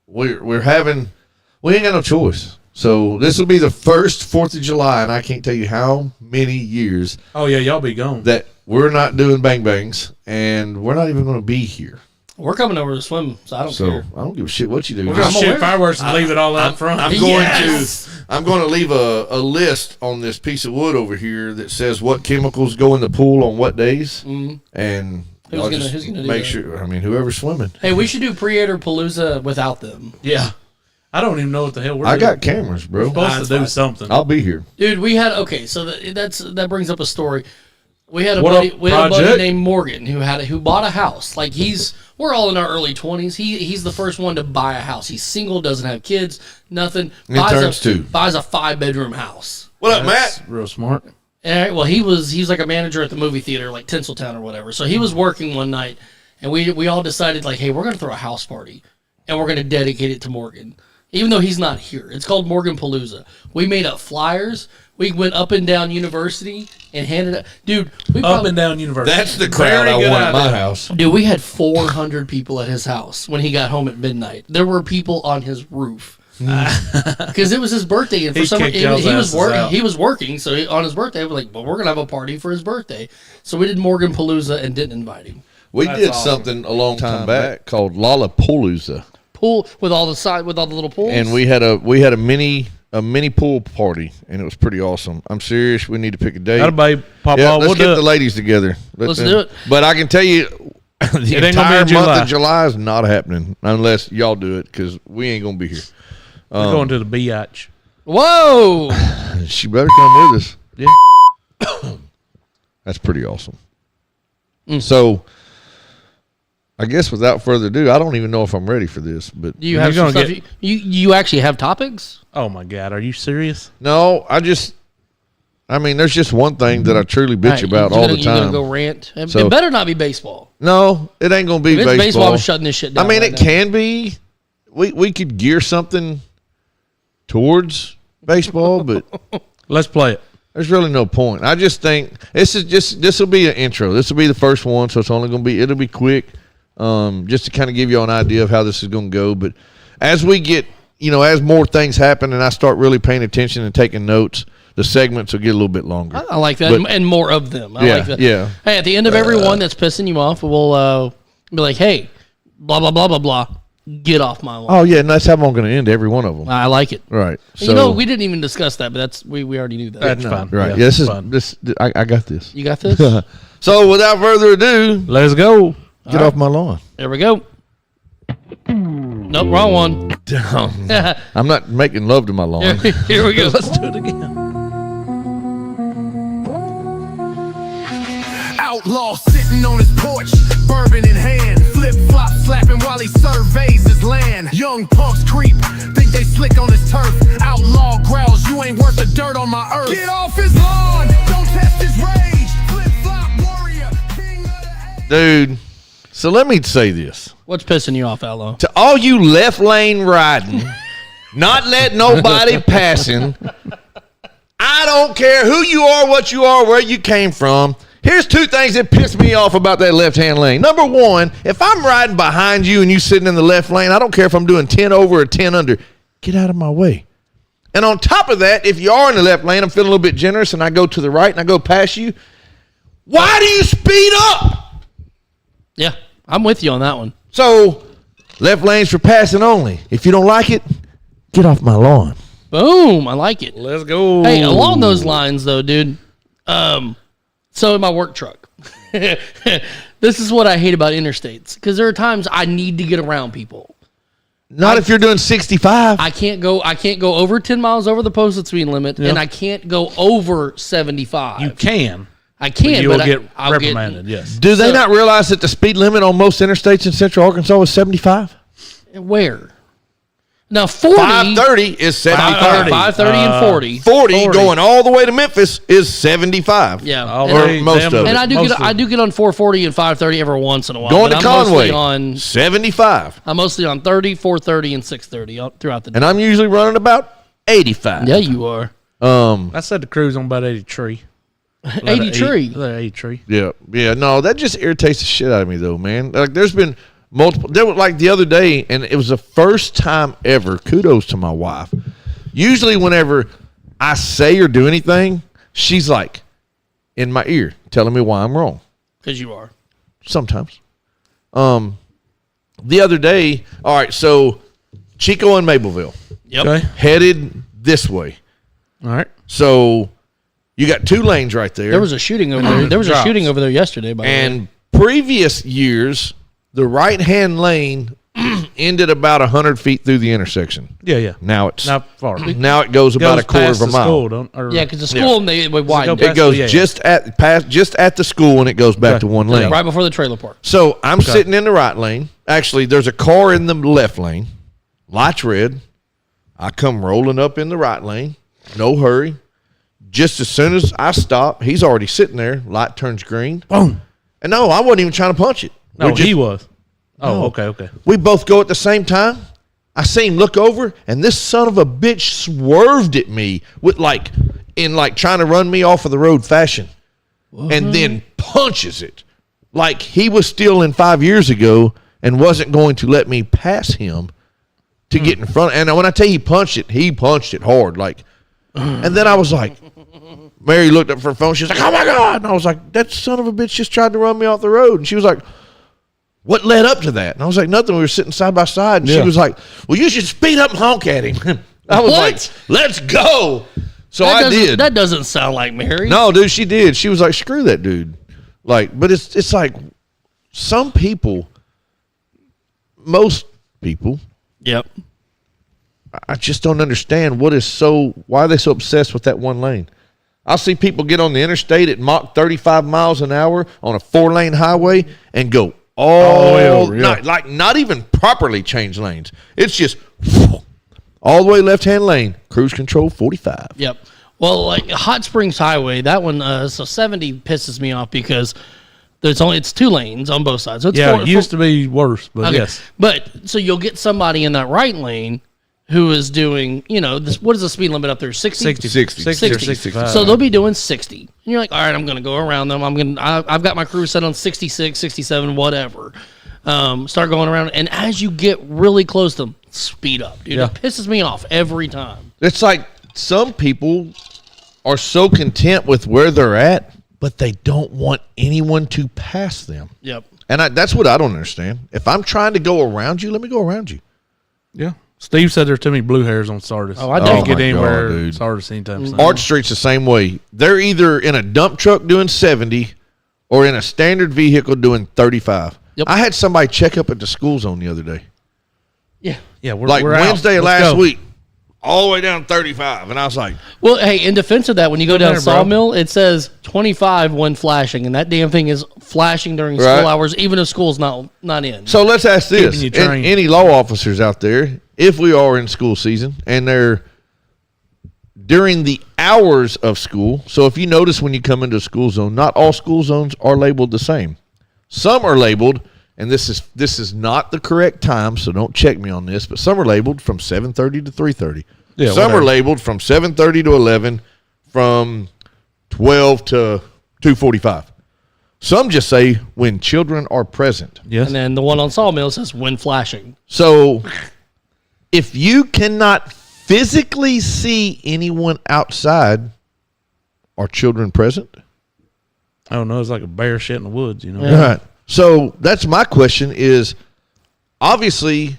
we ain't got no choice. So this will be the first 4th of July, and I can't tell you how many years Oh yeah, y'all be gone. that we're not doing bang bangs, and we're not even going to be here. We're coming over to swim, so I don't So care. I don't give a shit what you do. We're gonna I'm shoot aware. fireworks and leave it all out front. I'm going Yes! I'm going to leave a list on this piece of wood over here that says what chemicals go in the pool on what days, and Who's y'all gonna- just who's gonna do make that? sure. I mean, whoever's swimming. Hey, we should do Predator Palooza without them. Yeah. I don't even know what the hell we're I doing. got cameras, bro. supposed to do something. I'll be here. Dude, we had so that brings up a story. We had a What buddy, up, we had a buddy Project? named Morgan who bought a house. Like we're all in our early 20s. He's the first one to buy a house. He's single, doesn't have kids, nothing. turns two. Buys a 5-bedroom house. What up, That's Matt? real smart. And well, he's like a manager at the movie theater, like Tinseltown or whatever. So he was working one night, and we all decided like, hey, we're gonna throw a house party, and we're gonna dedicate it to Morgan, even though he's not here. It's called Morgan Palooza. We made up flyers. We went up and down University and handed it. Dude, we Up probably, and down University. That's the crowd Very I good want at my idea. house. Dude, we had 400 people at his house when he got home at midnight. There were people on his roof because it was his birthday, and for He some kicked reason y'all's he was asses working. out. He was working, so on his birthday, we're like, well, we're gonna have a party for his birthday. So we did Morgan Palooza and didn't invite him. We That's did awesome. something a long time back called Lollapalooza, Pool with all the little pools. and we had a mini pool party, and it was pretty awesome. I'm serious. We need to pick a date. That'll be Papa. Yeah, We'll let's do get it. the ladies together. Let's do it. But I can tell you, the ain't gonna be entire in month July. of July is not happening unless y'all do it, because we ain't gonna be here. We're going to the biatch. Whoa! She better come with us. Yeah. That's pretty awesome. So, I guess without further ado, I don't even know if I'm ready for this, but Do you have You're some gonna stuff? You actually have topics? Oh my God, are you serious? no, I mean, there's just one thing that I truly bitch about all the You gonna time. go rant? So- It better not be baseball. No, it ain't gonna be If it's baseball. baseball, I'm shutting this shit down. I mean, right it now. can be. We could gear something towards baseball, but Let's play it. there's really no point. I just think this will be an intro. This will be the first one, so it'll be quick, just to kind of give you an idea of how this is going to go. But as we get, as more things happen and I start really paying attention and taking notes, the segments will get a little bit longer. I like that, But- and more of them. I Yeah, like that. yeah. Hey, at the end of every one that's pissing you off, we'll be like, "Hey, blah blah blah blah blah, get off my lawn." Oh yeah, and that's how I'm going to end every one of them. I like it. Right. So We didn't even discuss that, but we already knew that. That's fun. right. Yeah, Yeah, this is fun. this. I got this. You got this? So without further ado, Let's go. get off my lawn. There we go. Nope, wrong one. I'm not making love to my lawn. Here we go. Let's do it again. Outlaw sitting on his porch, bourbon in hand, flip flop slapping while he surveys his land. Young punks creep, think they slick on his turf. Outlaw growls, you ain't worth the dirt on my earth. Get off his lawn, don't test his rage. Flip flop warrior, king of the age. Dude, so let me say this. What's pissing you off, Outlaw? To all you left lane riding, not let nobody passing, I don't care who you are, what you are, where you came from. Here's two things that piss me off about that left-hand lane. Number one, if I'm riding behind you and you sitting in the left lane, I don't care if I'm doing 10 over or 10 under. Get out of my way. And on top of that, if you are in the left lane, I'm feeling a little bit generous and I go to the right and I go past you, why do you speed up? Yeah, I'm with you on that one. So, left lane's for passing only. If you don't like it, get off my lawn. Boom, I like it. Let's go. Hey, along those lines, though, dude. So in my work truck, this is what I hate about interstates, because there are times I need to get around people. Not if you're doing 65. I can't go over 10 miles over the posted speed limit, and I can't go over 75. You can. I can, You will but get I'll reprimanded. Yes. Do they So- not realize that the speed limit on most interstates in Central Arkansas is 75? Where? Now 40, 530 is 75. 530 and 40. 40 going all the way to Memphis is 75. Yeah, All and, Or right, most damn of it. it. and I do Most get of I it. do get on 440 and 530 every once in a while. Going but to I'm mostly Conway, on 75. I'm mostly on 30, 430, and 630 throughout the day. And I'm usually running about 85. Yeah, you are. I said the cruise on about 83. 83. 83. Yeah. No, that just irritates the shit out of me, though, man. Like, there's been multiple. There was like the other day, and it was the first time ever. Kudos to my wife. Usually, whenever I say or do anything, she's like in my ear, telling me why I'm wrong. Because you are. Sometimes. the other day, all right, so Chico and Mableville Yep. Okay. headed this way. All right. So you got 2 lanes right there. There was a shooting over there. There was a Drops. shooting over there yesterday. By the way. And previous years, the right-hand lane ended about 100 feet through the intersection. Yeah. Now it's Not far. now it goes about a quarter past of a the mile. School, don't, or, Yeah, because the school they widened go it It goes Yeah. just at the school, and it goes back Okay. to one lane. right before the trailer park. So I'm sitting in the right lane. Actually, there's a car in the left lane. Lights red. I come rolling up in the right lane. No hurry. Just as soon as I stop, he's already sitting there. Light turns green. boom. And no, I wasn't even trying to punch it. No, We're just- he was. Oh, No. okay. We both go at the same time. I see him look over, and this son of a bitch swerved at me with trying to run me off of the road fashion, and then punches it like he was still in 5 years ago and wasn't going to let me pass him to get in front. And when I tell you he punched it hard. Like, and then I was like, Mary looked up for her phone. She was like, "Oh my God!" And I was like, "That son of a bitch just tried to run me off the road." And she was like, "What led up to that?" And I was like, "Nothing. We were sitting side by side." And she Yeah. was like, "Well, you should speed up and honk at him." I was What? like, "Let's go." So That I doesn't- did. That doesn't sound like Mary. No, dude, she did. She was like, "Screw that dude." Like, but it's like some people, most people, Yep. I just don't understand why are they so obsessed with that one lane? I'll see people get on the interstate at Mach 35 miles an hour on a 4-lane highway and go all the way over, yeah. not even properly change lanes. It's just all the way left-hand lane, cruise control 45. Yep. Well, like Hot Springs Highway, that one, so 70 pisses me off because it's 2 lanes on both sides. So it's Yeah, it used to be worse, but okay. yes. But so you'll get somebody in that right lane who is doing, this. What is the speed limit up there? 60? 60 or 60. 65. So they'll be doing 60. And you're like, all right, I'm going to go around them. I've got my cruise set on 66, 67, whatever. Start going around. And as you get really close to them, speed up, dude. Yeah. It pisses me off every time. It's like some people are so content with where they're at, but they don't want anyone to pass them. Yep. And that's what I don't understand. If I'm trying to go around you, let me go around you. Yeah. Steve said there's too many blue hairs on Sardis. Oh, I Can't definitely- get my anywhere God, dude. Sardis anytime soon. Arch Street's the same way. They're either in a dump truck doing 70 or in a standard vehicle doing 35. Yep. I had somebody check up at the school zone the other day. Yeah. Yeah, we're Like we're out. Wednesday of Let's last go. week, all the way down 35. And I was like, Well, hey, in defense of that, when you go down there, bro. Sawmill, it says 25 when flashing, and that damn thing is flashing during Right. school hours, even if school's not in. so let's ask this. Keeping you trained. Any law officers out there, if we are in school season and they're during the hours of school, so if you notice when you come into a school zone, not all school zones are labeled the same. Some are labeled, and this is not the correct time, so don't check me on this, but some are labeled from 7:30 to 3:30. Yeah, Some whatever. are labeled from 7:30 to 11, from 12 to 2:45. Some just say when children are present. Yes. And then the one on Sawmill says when flashing. So if you cannot physically see anyone outside, are children present? I don't know. It's like a bear shit in the woods, you know. Yeah. Right. So that's my question is, obviously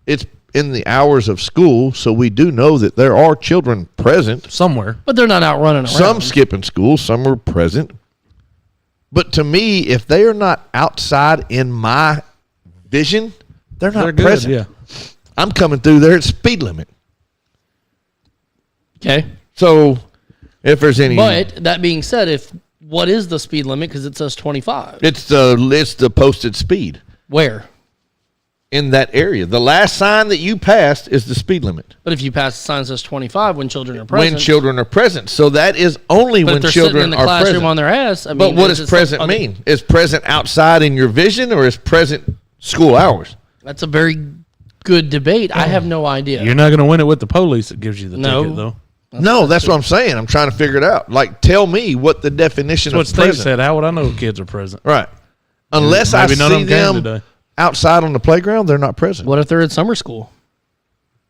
it's in the hours of school, so we do know that there are children present. Somewhere. But they're not out running around. Some skipping school, some are present. But to me, if they are not outside in my vision, they're not They're good, present. yeah. I'm coming through there at speed limit. Okay. So if there's any, But that being said, what is the speed limit? Because it says 25. it's the posted speed Where? in that area. The last sign that you passed is the speed limit But if you pass the sign that says 25 when children are present. when children are present. So that is only but when if they're sitting in children the are classroom present. on their ass, I mean. But what it's does just present other- mean? Is present outside in your vision, or is present school hours? That's a very good debate. I have no idea. You're not going to win it with the police that gives you the No. ticket, though. No, that's what I'm saying. I'm trying to figure it out. Like, tell me what the definition That's what of Steve present. said. How would I know kids are present? Right. Unless I Maybe none of see them came them today. outside on the playground, they're not present. What if they're in summer school?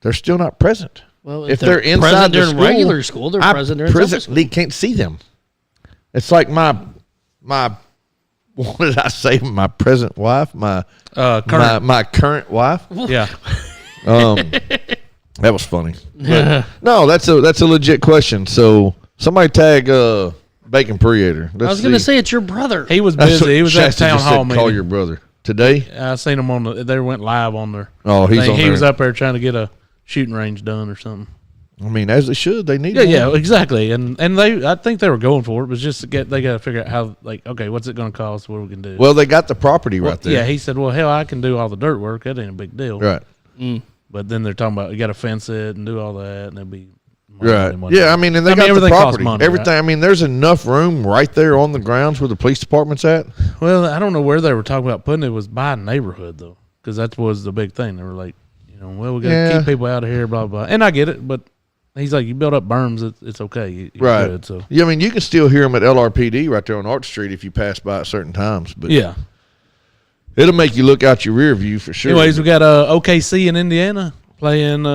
They're still not present. Well, if they're inside present the during school, regular school, they're I present during summer presently school. can't see them. It's like my what did I say? My present wife, my current wife. Yeah. That was funny. But, no, that's a legit question. So somebody tag Bacon Preator. I was going to say it's your brother. He was That's what busy. He was at Shasta town just hall said, call meeting. your brother today. I seen him on they went live on their Oh, he's thing. on He there. was up there trying to get a shooting range done or something. I mean, as they should. They need. Yeah, one. yeah, exactly. And I think they were going for it, but just they got to figure out how, like, okay, what's it going to cost? What are we can do? Well, they got the property right there. Yeah, he said, well, hell, I can do all the dirt work. That ain't a big deal. Right. But then they're talking about you got to fence it and do all that, and it'll be money, Right. money. Yeah, I mean, and they got the everything costs property. money, Everything. right? I mean, there's enough room right there on the grounds where the police department's at. Well, I don't know where they were talking about putting it. Was by neighborhood though, because that was the big thing. They were like, well, we got to Yeah. keep people out of here, blah blah. And I get it, but he's like, you build up berms, it's okay. You're Right. good, so Yeah, I mean, you can still hear them at LRPD right there on Arch Street if you pass by at certain times. But yeah. it'll make you look out your rear view for sure. Anyways, we got OKC in Indiana playing. They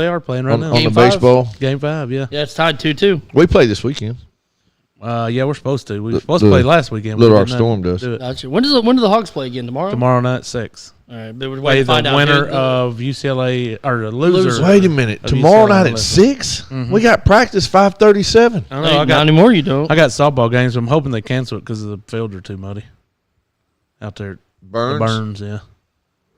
are playing right on, now. on the Game 5? baseball. Game 5, yeah. Yeah, it's tied 2-2. We play this weekend. Yeah, we're supposed to. We were The- supposed to the play last weekend. Little We Rock did not Storm does. do it. Gotcha. When do the Hawks play again? Tomorrow? Tomorrow night, 6. All right. But we're Play waiting to the find out winner who- of UCLA, or the loser. Wait a minute. of Tomorrow UCLA night at 11. 6? We got practice 5:37. I know, Hey, I not got anymore, you don't. I got softball games. So I'm hoping they cancel it because the fields are too muddy out there. at Burns? The Burns, yeah.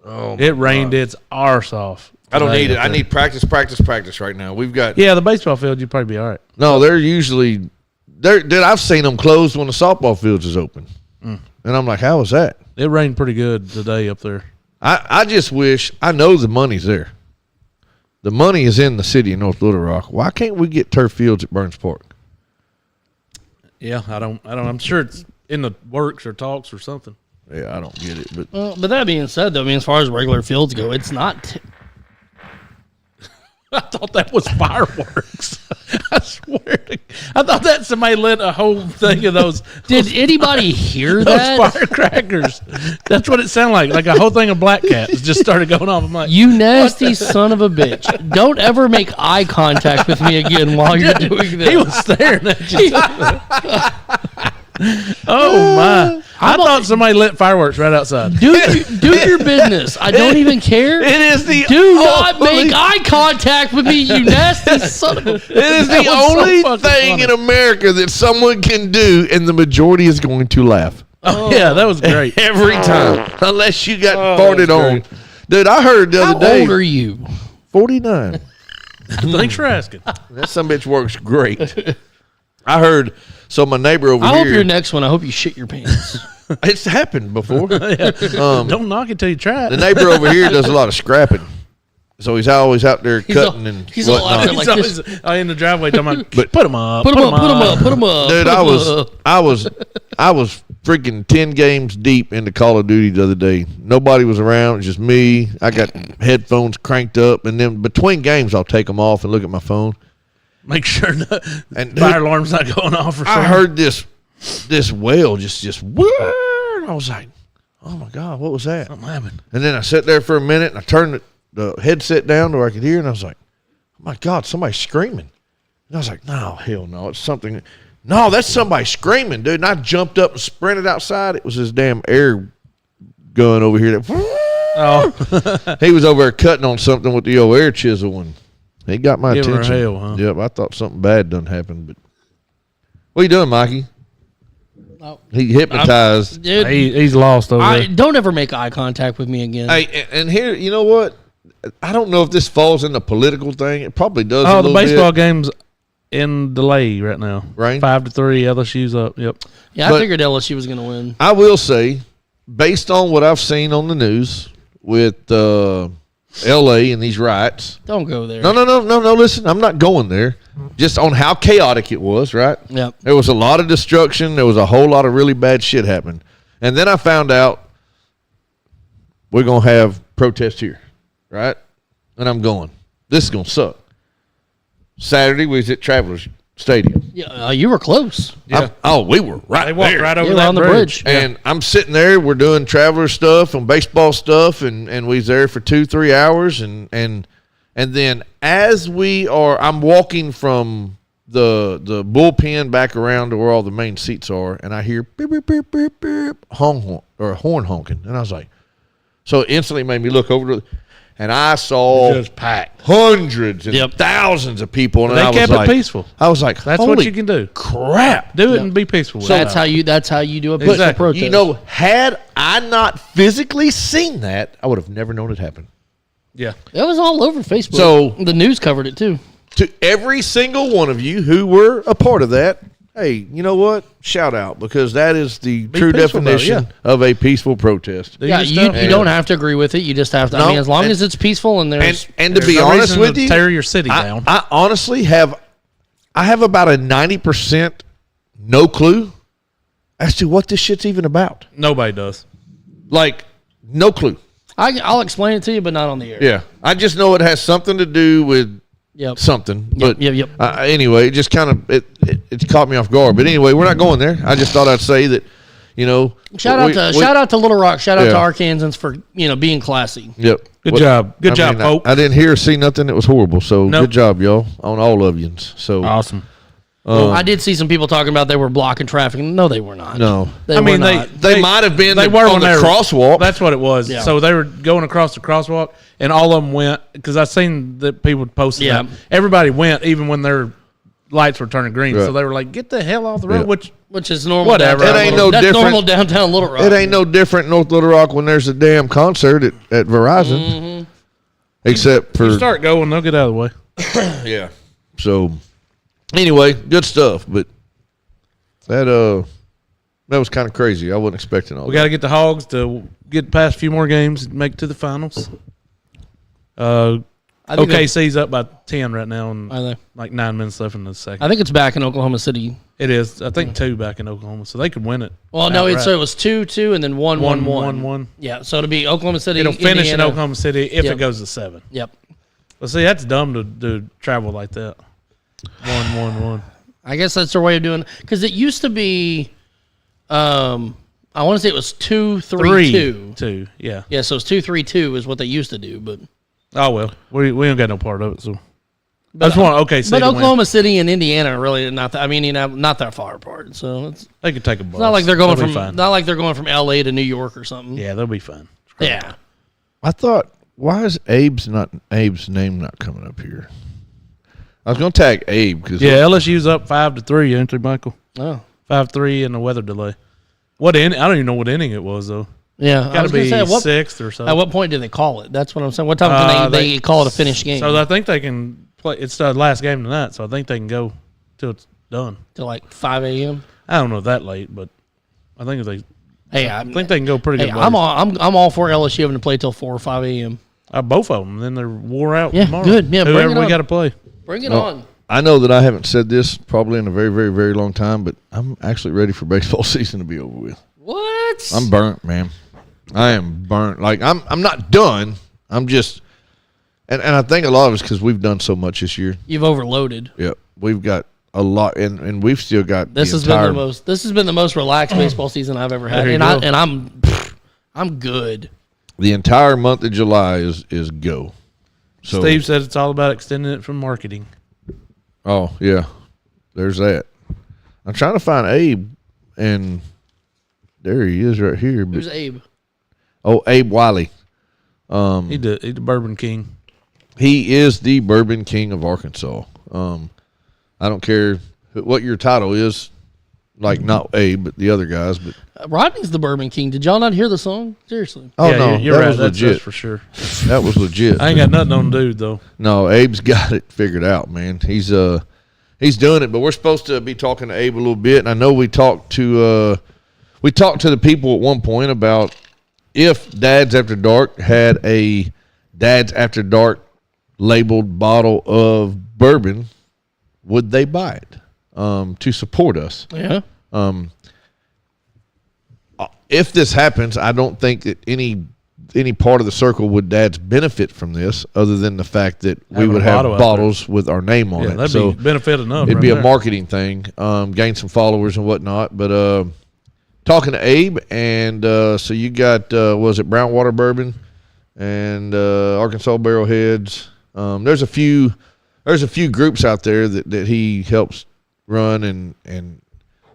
Oh, It rained its arse off. I don't today need it. out I there. need practice right now. We've got Yeah, the baseball field, you'd probably be all right. no. They're usually dude. I've seen them closed when the softball fields is open, and I'm like, how is that? It rained pretty good today up there. I just wish I know the money's there. The money is in the city of North Little Rock. Why can't we get turf fields at Burns Park? Yeah, I don't. I'm sure it's in the works or talks or something. Yeah, I don't get it, but Well, but that being said, though, I mean, as far as regular fields go, it's not. I thought that was fireworks. I swear to I thought that somebody lit a whole thing of those Did anybody hear those that? firecrackers. That's what it sounded like. Like a whole thing of black cats just started going off. I'm like, You nasty son of a bitch. Don't ever make eye contact with me again while you're doing this. he was staring at you. Oh my! I thought somebody lit fireworks right outside. do your business. I don't even care. it is the Do not make eye contact with me, you nasty son of a. It is That the was so only fucking thing funny. in America that someone can do, and the majority is going to laugh Oh, yeah, that was great. every time, unless you got Oh, farted that's on. great. Dude, I heard the How other day. old are you? 49. Thanks for asking. That some bitch works great. I heard. So my neighbor over I hope here. your next one. I hope you shit your pants. It's happened before. Don't knock it till you try The it. neighbor over here does a lot of scrapping, so he's always out there cutting and he's all out whatnot. there like He's this. always in the driveway talking about, But- put them up, Put him up. Put him up. Put him up. Dude, put 'em I was up. freaking 10 games deep into Call of Duty the other day. Nobody was around. It was just me. I got headphones cranked up, and then between games, I'll take them off and look at my phone. Make sure the And fire alarm's not going off or something. I heard this wail just whirr, and I was like, oh my God, what was that? something happened. And then I sat there for a minute and I turned the headset down to where I could hear, and I was like, oh my God, somebody's screaming. And I was like, no, hell no, it's something. No, that's somebody screaming, dude. And I jumped up and sprinted outside. It was his damn air gun over here. Oh, He was over there cutting on something with the old air chisel, and he got my Give her attention. hell, huh? Yep, I thought something bad done happened. But what you doing, Mikey? Oh. He hypnotized. Dude, he's lost over I there. don't ever make eye contact with me again. Hey, and here, you know what? I don't know if this falls in the political thing. It probably does. a Oh, the little baseball bit. game's in delay right now. Rain? 5-3. LSU's up. Yep. Yeah, but- I figured LSU was going to win. I will say, based on what I've seen on the news with L.A. and these riots. Don't go there. No. Listen, I'm not going there. Just on how chaotic it was, right? Yep. There was a lot of destruction. There was a whole lot of really bad shit happening. And then I found out we're going to have protests here, right? And I'm going, this is going to suck. Saturday, we was at Travelers Stadium. Yeah, you were close. Yeah. We were right They walked there. right over Yeah, that on the bridge. And I'm sitting there, we're doing Traveler stuff and baseball stuff, and we was there for 2-3 hours, and then as I'm walking from the bullpen back around to where all the main seats are, and I hear beep beep beep beep beep honk or horn honking, and I was like, so it instantly made me look over to, and I saw Just packed. hundreds and Yep. thousands of people, and They I was kept like, it peaceful. I was like, That's what holy you can do. crap. Do it and be peaceful. With That's it. how you do a peaceful Exactly. protest. You know, had I not physically seen that, I would have never known it happened. Yeah. it was all over Facebook. So- the news covered it too. To every single one of you who were a part of that, hey, you know what? Shout out, because that is the true peaceful about it, definition of a peaceful protest. Do Yeah, your you stuff. don't have to agree with it. You just have to. I No, mean, as long and- as it's peaceful and there's And to There's be no honest reason with to you, tear your city down. I honestly have about a 90% no clue as to what this shit's even about. Nobody does. Like, no clue. I'll explain it to you, but not on the air. Yeah. I just know it has something to do with Yep. something. But yep. Anyway, it just kind of it caught me off guard. But anyway, we're not going there. I just thought I'd say that, you know, Shout out to Little Rock. Shout out Yeah. to Arkansans for being classy. Yep. Good job. Good job, mean, Pope. I didn't hear or see nothing that was horrible. So Nope. good job, y'all, on all of you. So Awesome. I did see some people talking about they were blocking traffic. No, they were not. no, They I mean, were not. they might have been They were on when the they were- crosswalk. That's what it was. Yeah. So they were going across the crosswalk, and all of them went because I seen that people posted Yeah. that. Everybody went, even when their lights were turning green. Right. So they were like, "Get the hell off the road!" Yeah. Which is normal. Whatever. downtown It ain't Little- no that's different. normal downtown Little Rock. It ain't no different in North Little Rock when there's a damn concert at Verizon. Except for you start going, they'll get out of the way. yeah. So anyway, good stuff. But that was kind of crazy. I wasn't expecting all We that. got to get the Hogs to get past a few more games and make it to the finals. I think OKC's up by 10 right now, and I, like 9 minutes left in the second. I think it's back in Oklahoma City. It is. I think 2 back in Oklahoma, so they could win it. Well, no, outright. so it was 2-2 and then 1-1-1. 1-1. Yeah, so it'll be Oklahoma City. It'll finish Indiana. in Oklahoma City if Yep. it goes to 7. Yep. Well, see, that's dumb to travel like that. 1-1-1. I guess that's their way of doing it. Because it used to be, I want to say it was 2-3-2. 2. Yeah. Yeah, so it's 2-3-2 is what they used to do. But Oh well, we ain't got no part of it. So I just want OKC but to win. Oklahoma City and Indiana are really not. I mean, not that far apart. So it's They could take a bus. not like they're going They'll be from fine. not like they're going from LA to New York or something. Yeah, they'll be fine. Yeah. I thought, why is Abe's name not coming up here? I was going to tag Abe because Yeah, LSU's up 5-3, ain't they, Michael? Oh. 5-3 in the weather delay. What inning? I don't even know what inning it was though. Yeah. I Got was to gonna be say, sixth or so. at what point do they call it? That's what I'm saying. What time can they call it a finished game? So I think they can play. It's the last game tonight, so I think they can go till it's done. Till like 5 a.m. I don't know that late, but I think they. Hey, I think they can go pretty Hey, good. I'm all for LSU having to play till 4 or 5 a.m. Both of them. Then they're wore out Yeah, tomorrow. good. Yeah, bring whoever it we on. got to play. Bring it Well, on. I know that I haven't said this probably in a very, very, very long time, but I'm actually ready for baseball season to be over with. What? I'm burnt, man. I am burnt. Like I'm not done. I'm just, and I think a lot of it's because we've done so much this year. You've overloaded. Yep, we've got a lot, and we've still got This has been the most. This has been the most relaxed baseball season I've ever had, There you and go. I'm good. The entire month of July is go. So, Steve said it's all about extending it from marketing. Oh yeah, there's that. I'm trying to find Abe, and there he is right here. But, Who's Abe? oh, Abe Wiley. He's the Bourbon King. He is the Bourbon King of Arkansas. I don't care what your title is, like not Abe, but the other guys. But Rodney's the Bourbon King. Did y'all not hear the song? Seriously. oh yeah, no, you're that right. was That's legit. for sure. That was legit. I ain't got nothing on dude though. No, Abe's got it figured out, man. He's doing it, but we're supposed to be talking to Abe a little bit. And I know we talked to the people at one point about if Dad's After Dark had a Dad's After Dark labeled bottle of bourbon, would they buy it to support us? Yeah. If this happens, I don't think that any part of the circle would Dad's benefit from this, other than the fact that we Having would a have bottle out bottles with our name on Yeah, it. that'd So be benefit enough. it'd right be a there. marketing thing, gain some followers and whatnot. But talking to Abe, and so you got was it Brownwater Bourbon and Arkansas Barrelheads. There's a few there's a few groups out there that he helps run, and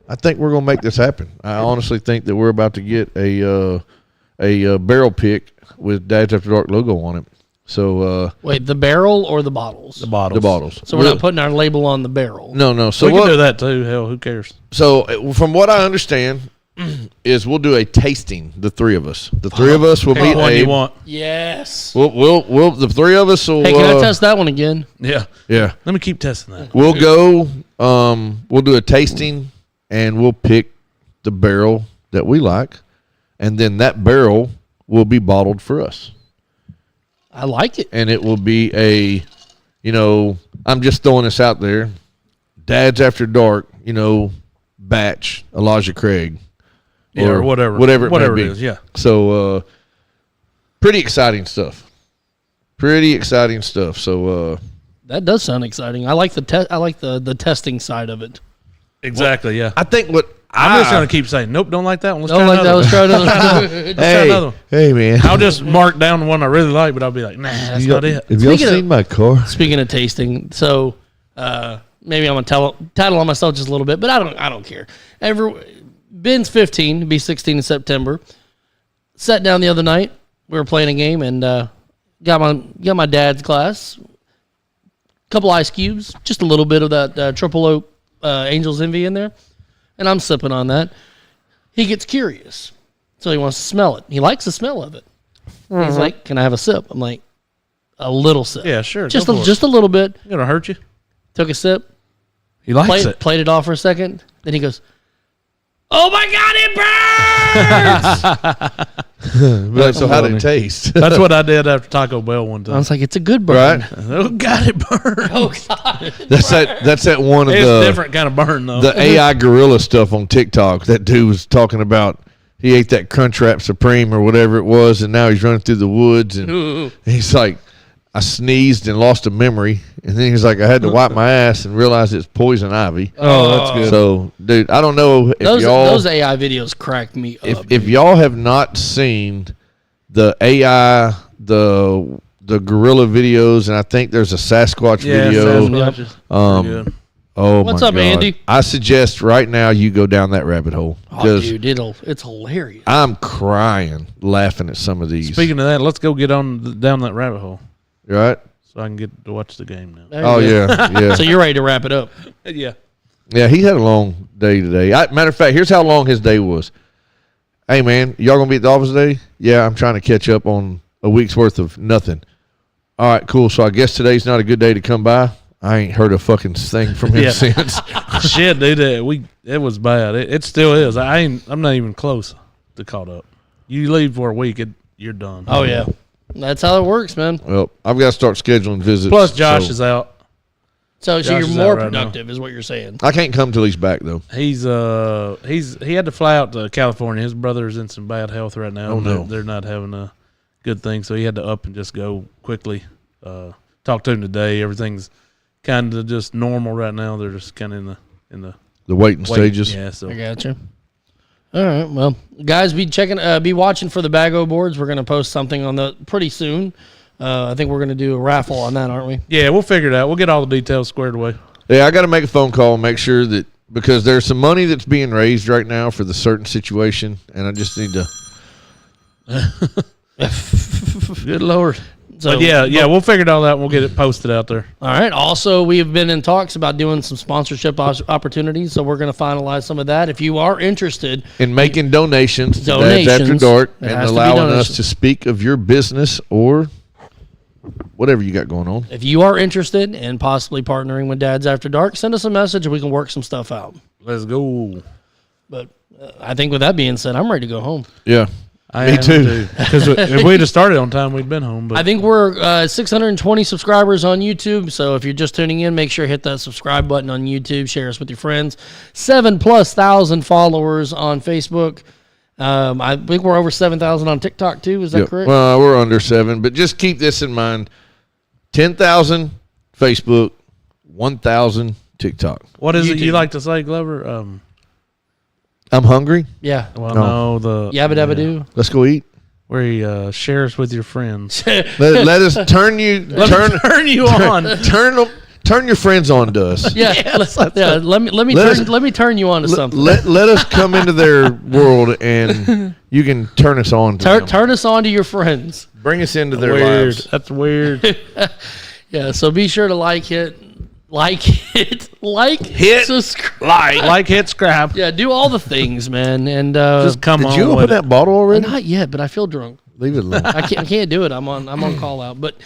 I think we're gonna make this happen. I honestly think that we're about to get a barrel pick with Dads After Dark logo on it. So Wait, the barrel or the bottles? The bottles. the bottles. So we're not putting our label on the barrel. No. So We can what? do that too. Hell, who cares? So from what I understand, is we'll do a tasting. The three of us. The three of us will Pick meet one you Abe. want. Yes. We'll the three of us will. Hey, can I test that one again? Yeah. Yeah. Let me keep testing that. We'll go. We'll do a tasting, and we'll pick the barrel that we like, and then that barrel will be bottled for us, I like it. and it will be a, I'm just throwing this out there, Dads After Dark, batch Elijah Craig, Yeah, or whatever. whatever Whatever may it be. is, yeah. So, pretty exciting stuff. So, That does sound exciting. I like the I like the testing side of it. Exactly, yeah. I think what I'm just going to keep saying, nope, don't like that one. Let's Don't try like that. another Let's one. try another. Try another one. hey man, I'll just mark down the one I really like, but I'll be like, nah, that's not it. Have y'all Speaking of- seen my car? Speaking of tasting, so maybe I'm gonna tattle on myself just a little bit, but I don't care. Ben's 15, be 16 in September. Sat down the other night. We were playing a game and got my dad's glass. Couple ice cubes, just a little bit of that Triple Oak Angel's Envy in there, and I'm sipping on that. He gets curious, so he wants to smell it. He likes the smell of it. He's like, "Can I have a sip?" I'm like, "A little sip." Yeah, sure. Just go for it. just a little bit. It's going to hurt you. Took a sip, He likes it. played it off for a second. Then he goes, "Oh my God, it burns!" So how did it taste? That's what I did after Taco Bell one I time. was like, "It's a good burn." Right? Oh, God, it burned. Oh God. That's that one of It's the different kind of burn, though. the AI gorilla stuff on TikTok. That dude was talking about he ate that Crunchwrap Supreme or whatever it was, and now he's running through the woods, and he's like, I sneezed and lost a memory, and then he's like, I had to wipe my ass and realize it's poison ivy. Oh, that's good. So, dude, I don't know if Those AI videos crack me up. if y'all have not seen the AI the gorilla videos, and I think there's a Sasquatch video. Sasquatches. Um, Pretty good. Oh What's my up, God. Andy? I suggest right now you go down that rabbit hole Oh, because dude, it's hilarious. I'm crying laughing at some of these. Speaking of that, let's go get on down that rabbit hole Right? so I can get to watch the game now. There you Oh go. yeah, yeah, So you're ready to wrap it up? Yeah. yeah. He had a long day today. Matter of fact, here's how long his day was. Hey man, y'all gonna be at the office today? Yeah, I'm trying to catch up on a week's worth of nothing. All right, cool. So I guess today's not a good day to come by. I ain't heard a fucking thing from him Yeah. since. Shit, dude, it was bad. It still is. I'm not even close to caught up. You leave for a week, you're done. Oh yeah, that's how it works, man. Well, I've got to start scheduling visits. Plus, Josh so is out. So Josh you're is more out right now. productive, is what you're saying. I can't come till he's back though. He had to fly out to California. His brother's in some bad health right now. Oh, no. They're not having a good thing, so he had to up and just go quickly. Talked to him today. Everything's kind of just normal right now. They're just kind of in the The waiting wait. stages. Yeah, so I gotcha. All right, well, guys, be watching for the Bago boards. We're gonna post something on the pretty soon. I think we're gonna do a raffle on that, aren't we? yeah, we'll figure it out. We'll get all the details squared away. Yeah, I got to make a phone call and make sure that because there's some money that's being raised right now for the certain situation, and I just need to. Good Lord. So But yeah, we'll figure it all out. And we'll get it posted out there. All right. Also, we've been in talks about doing some sponsorship opportunities, so we're going to finalize some of that. If you are interested, In making donations to Dads After Donations. Dark It and has to be allowing us donations. to speak of your business or whatever you got going on. if you are interested in possibly partnering with Dads After Dark, send us a message and we can work some stuff out. Let's go. But I think with that being said, I'm ready to go home. Yeah. I Me am too. Because if we'd have started on time, we'd been home. But I think we're 620 subscribers on YouTube. So if you're just tuning in, make sure to hit that subscribe button on YouTube. Share us with your friends. 7,000+ followers on Facebook. I think we're over 7,000 on TikTok too. Is that Yeah. correct? Well, we're under 7, but just keep this in mind: 10,000 Facebook, 1,000 TikTok. what is it YouTube. you like to say, Glover? I'm hungry. Yeah. Well, No. no, the Yabba dabba doo. Let's go eat. where he shares with your friends. Let us turn you turn Turn you on. turn your friends on to us. Yeah, let me turn you on to something. Let us come into their world, and you can turn us on to them. Turn us on to your friends. Bring us into their Weird. lives. That's weird. Yeah, so be sure to Hit. subscribe. Hit, scrap. Yeah, do all the things, man. And Just come Did on. you open with it. that bottle already? not yet, but I feel drunk. Leave it alone. I can't do it. I'm on call out. But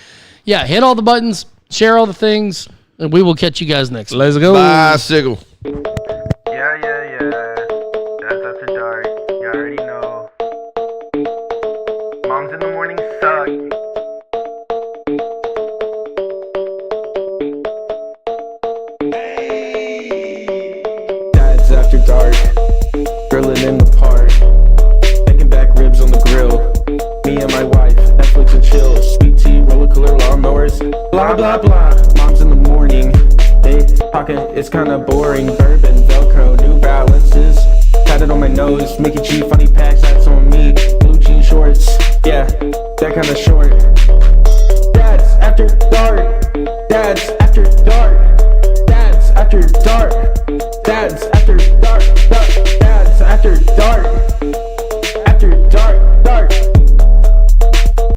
yeah, hit all the buttons, share all the things, and we will catch you guys next time. Let's go. Bicycle. Yeah. That's after dark. You already know. Moms in the morning suck. Dads after dark, grilling in the park, making back ribs on the grill. Me and my wife, Netflix and chill, sweet tea, roller cooler, lawnmowers, blah blah blah. Moms in the morning, they talking, it's kinda boring. Bourbon, Velcro, New Balances, tatted on my nose, Mickey G, funny packs, that's on me. Blue jean shorts, yeah, that kinda short. Dads after dark, dads after dark. Dads after dark. Dads after dark. Dads after dark.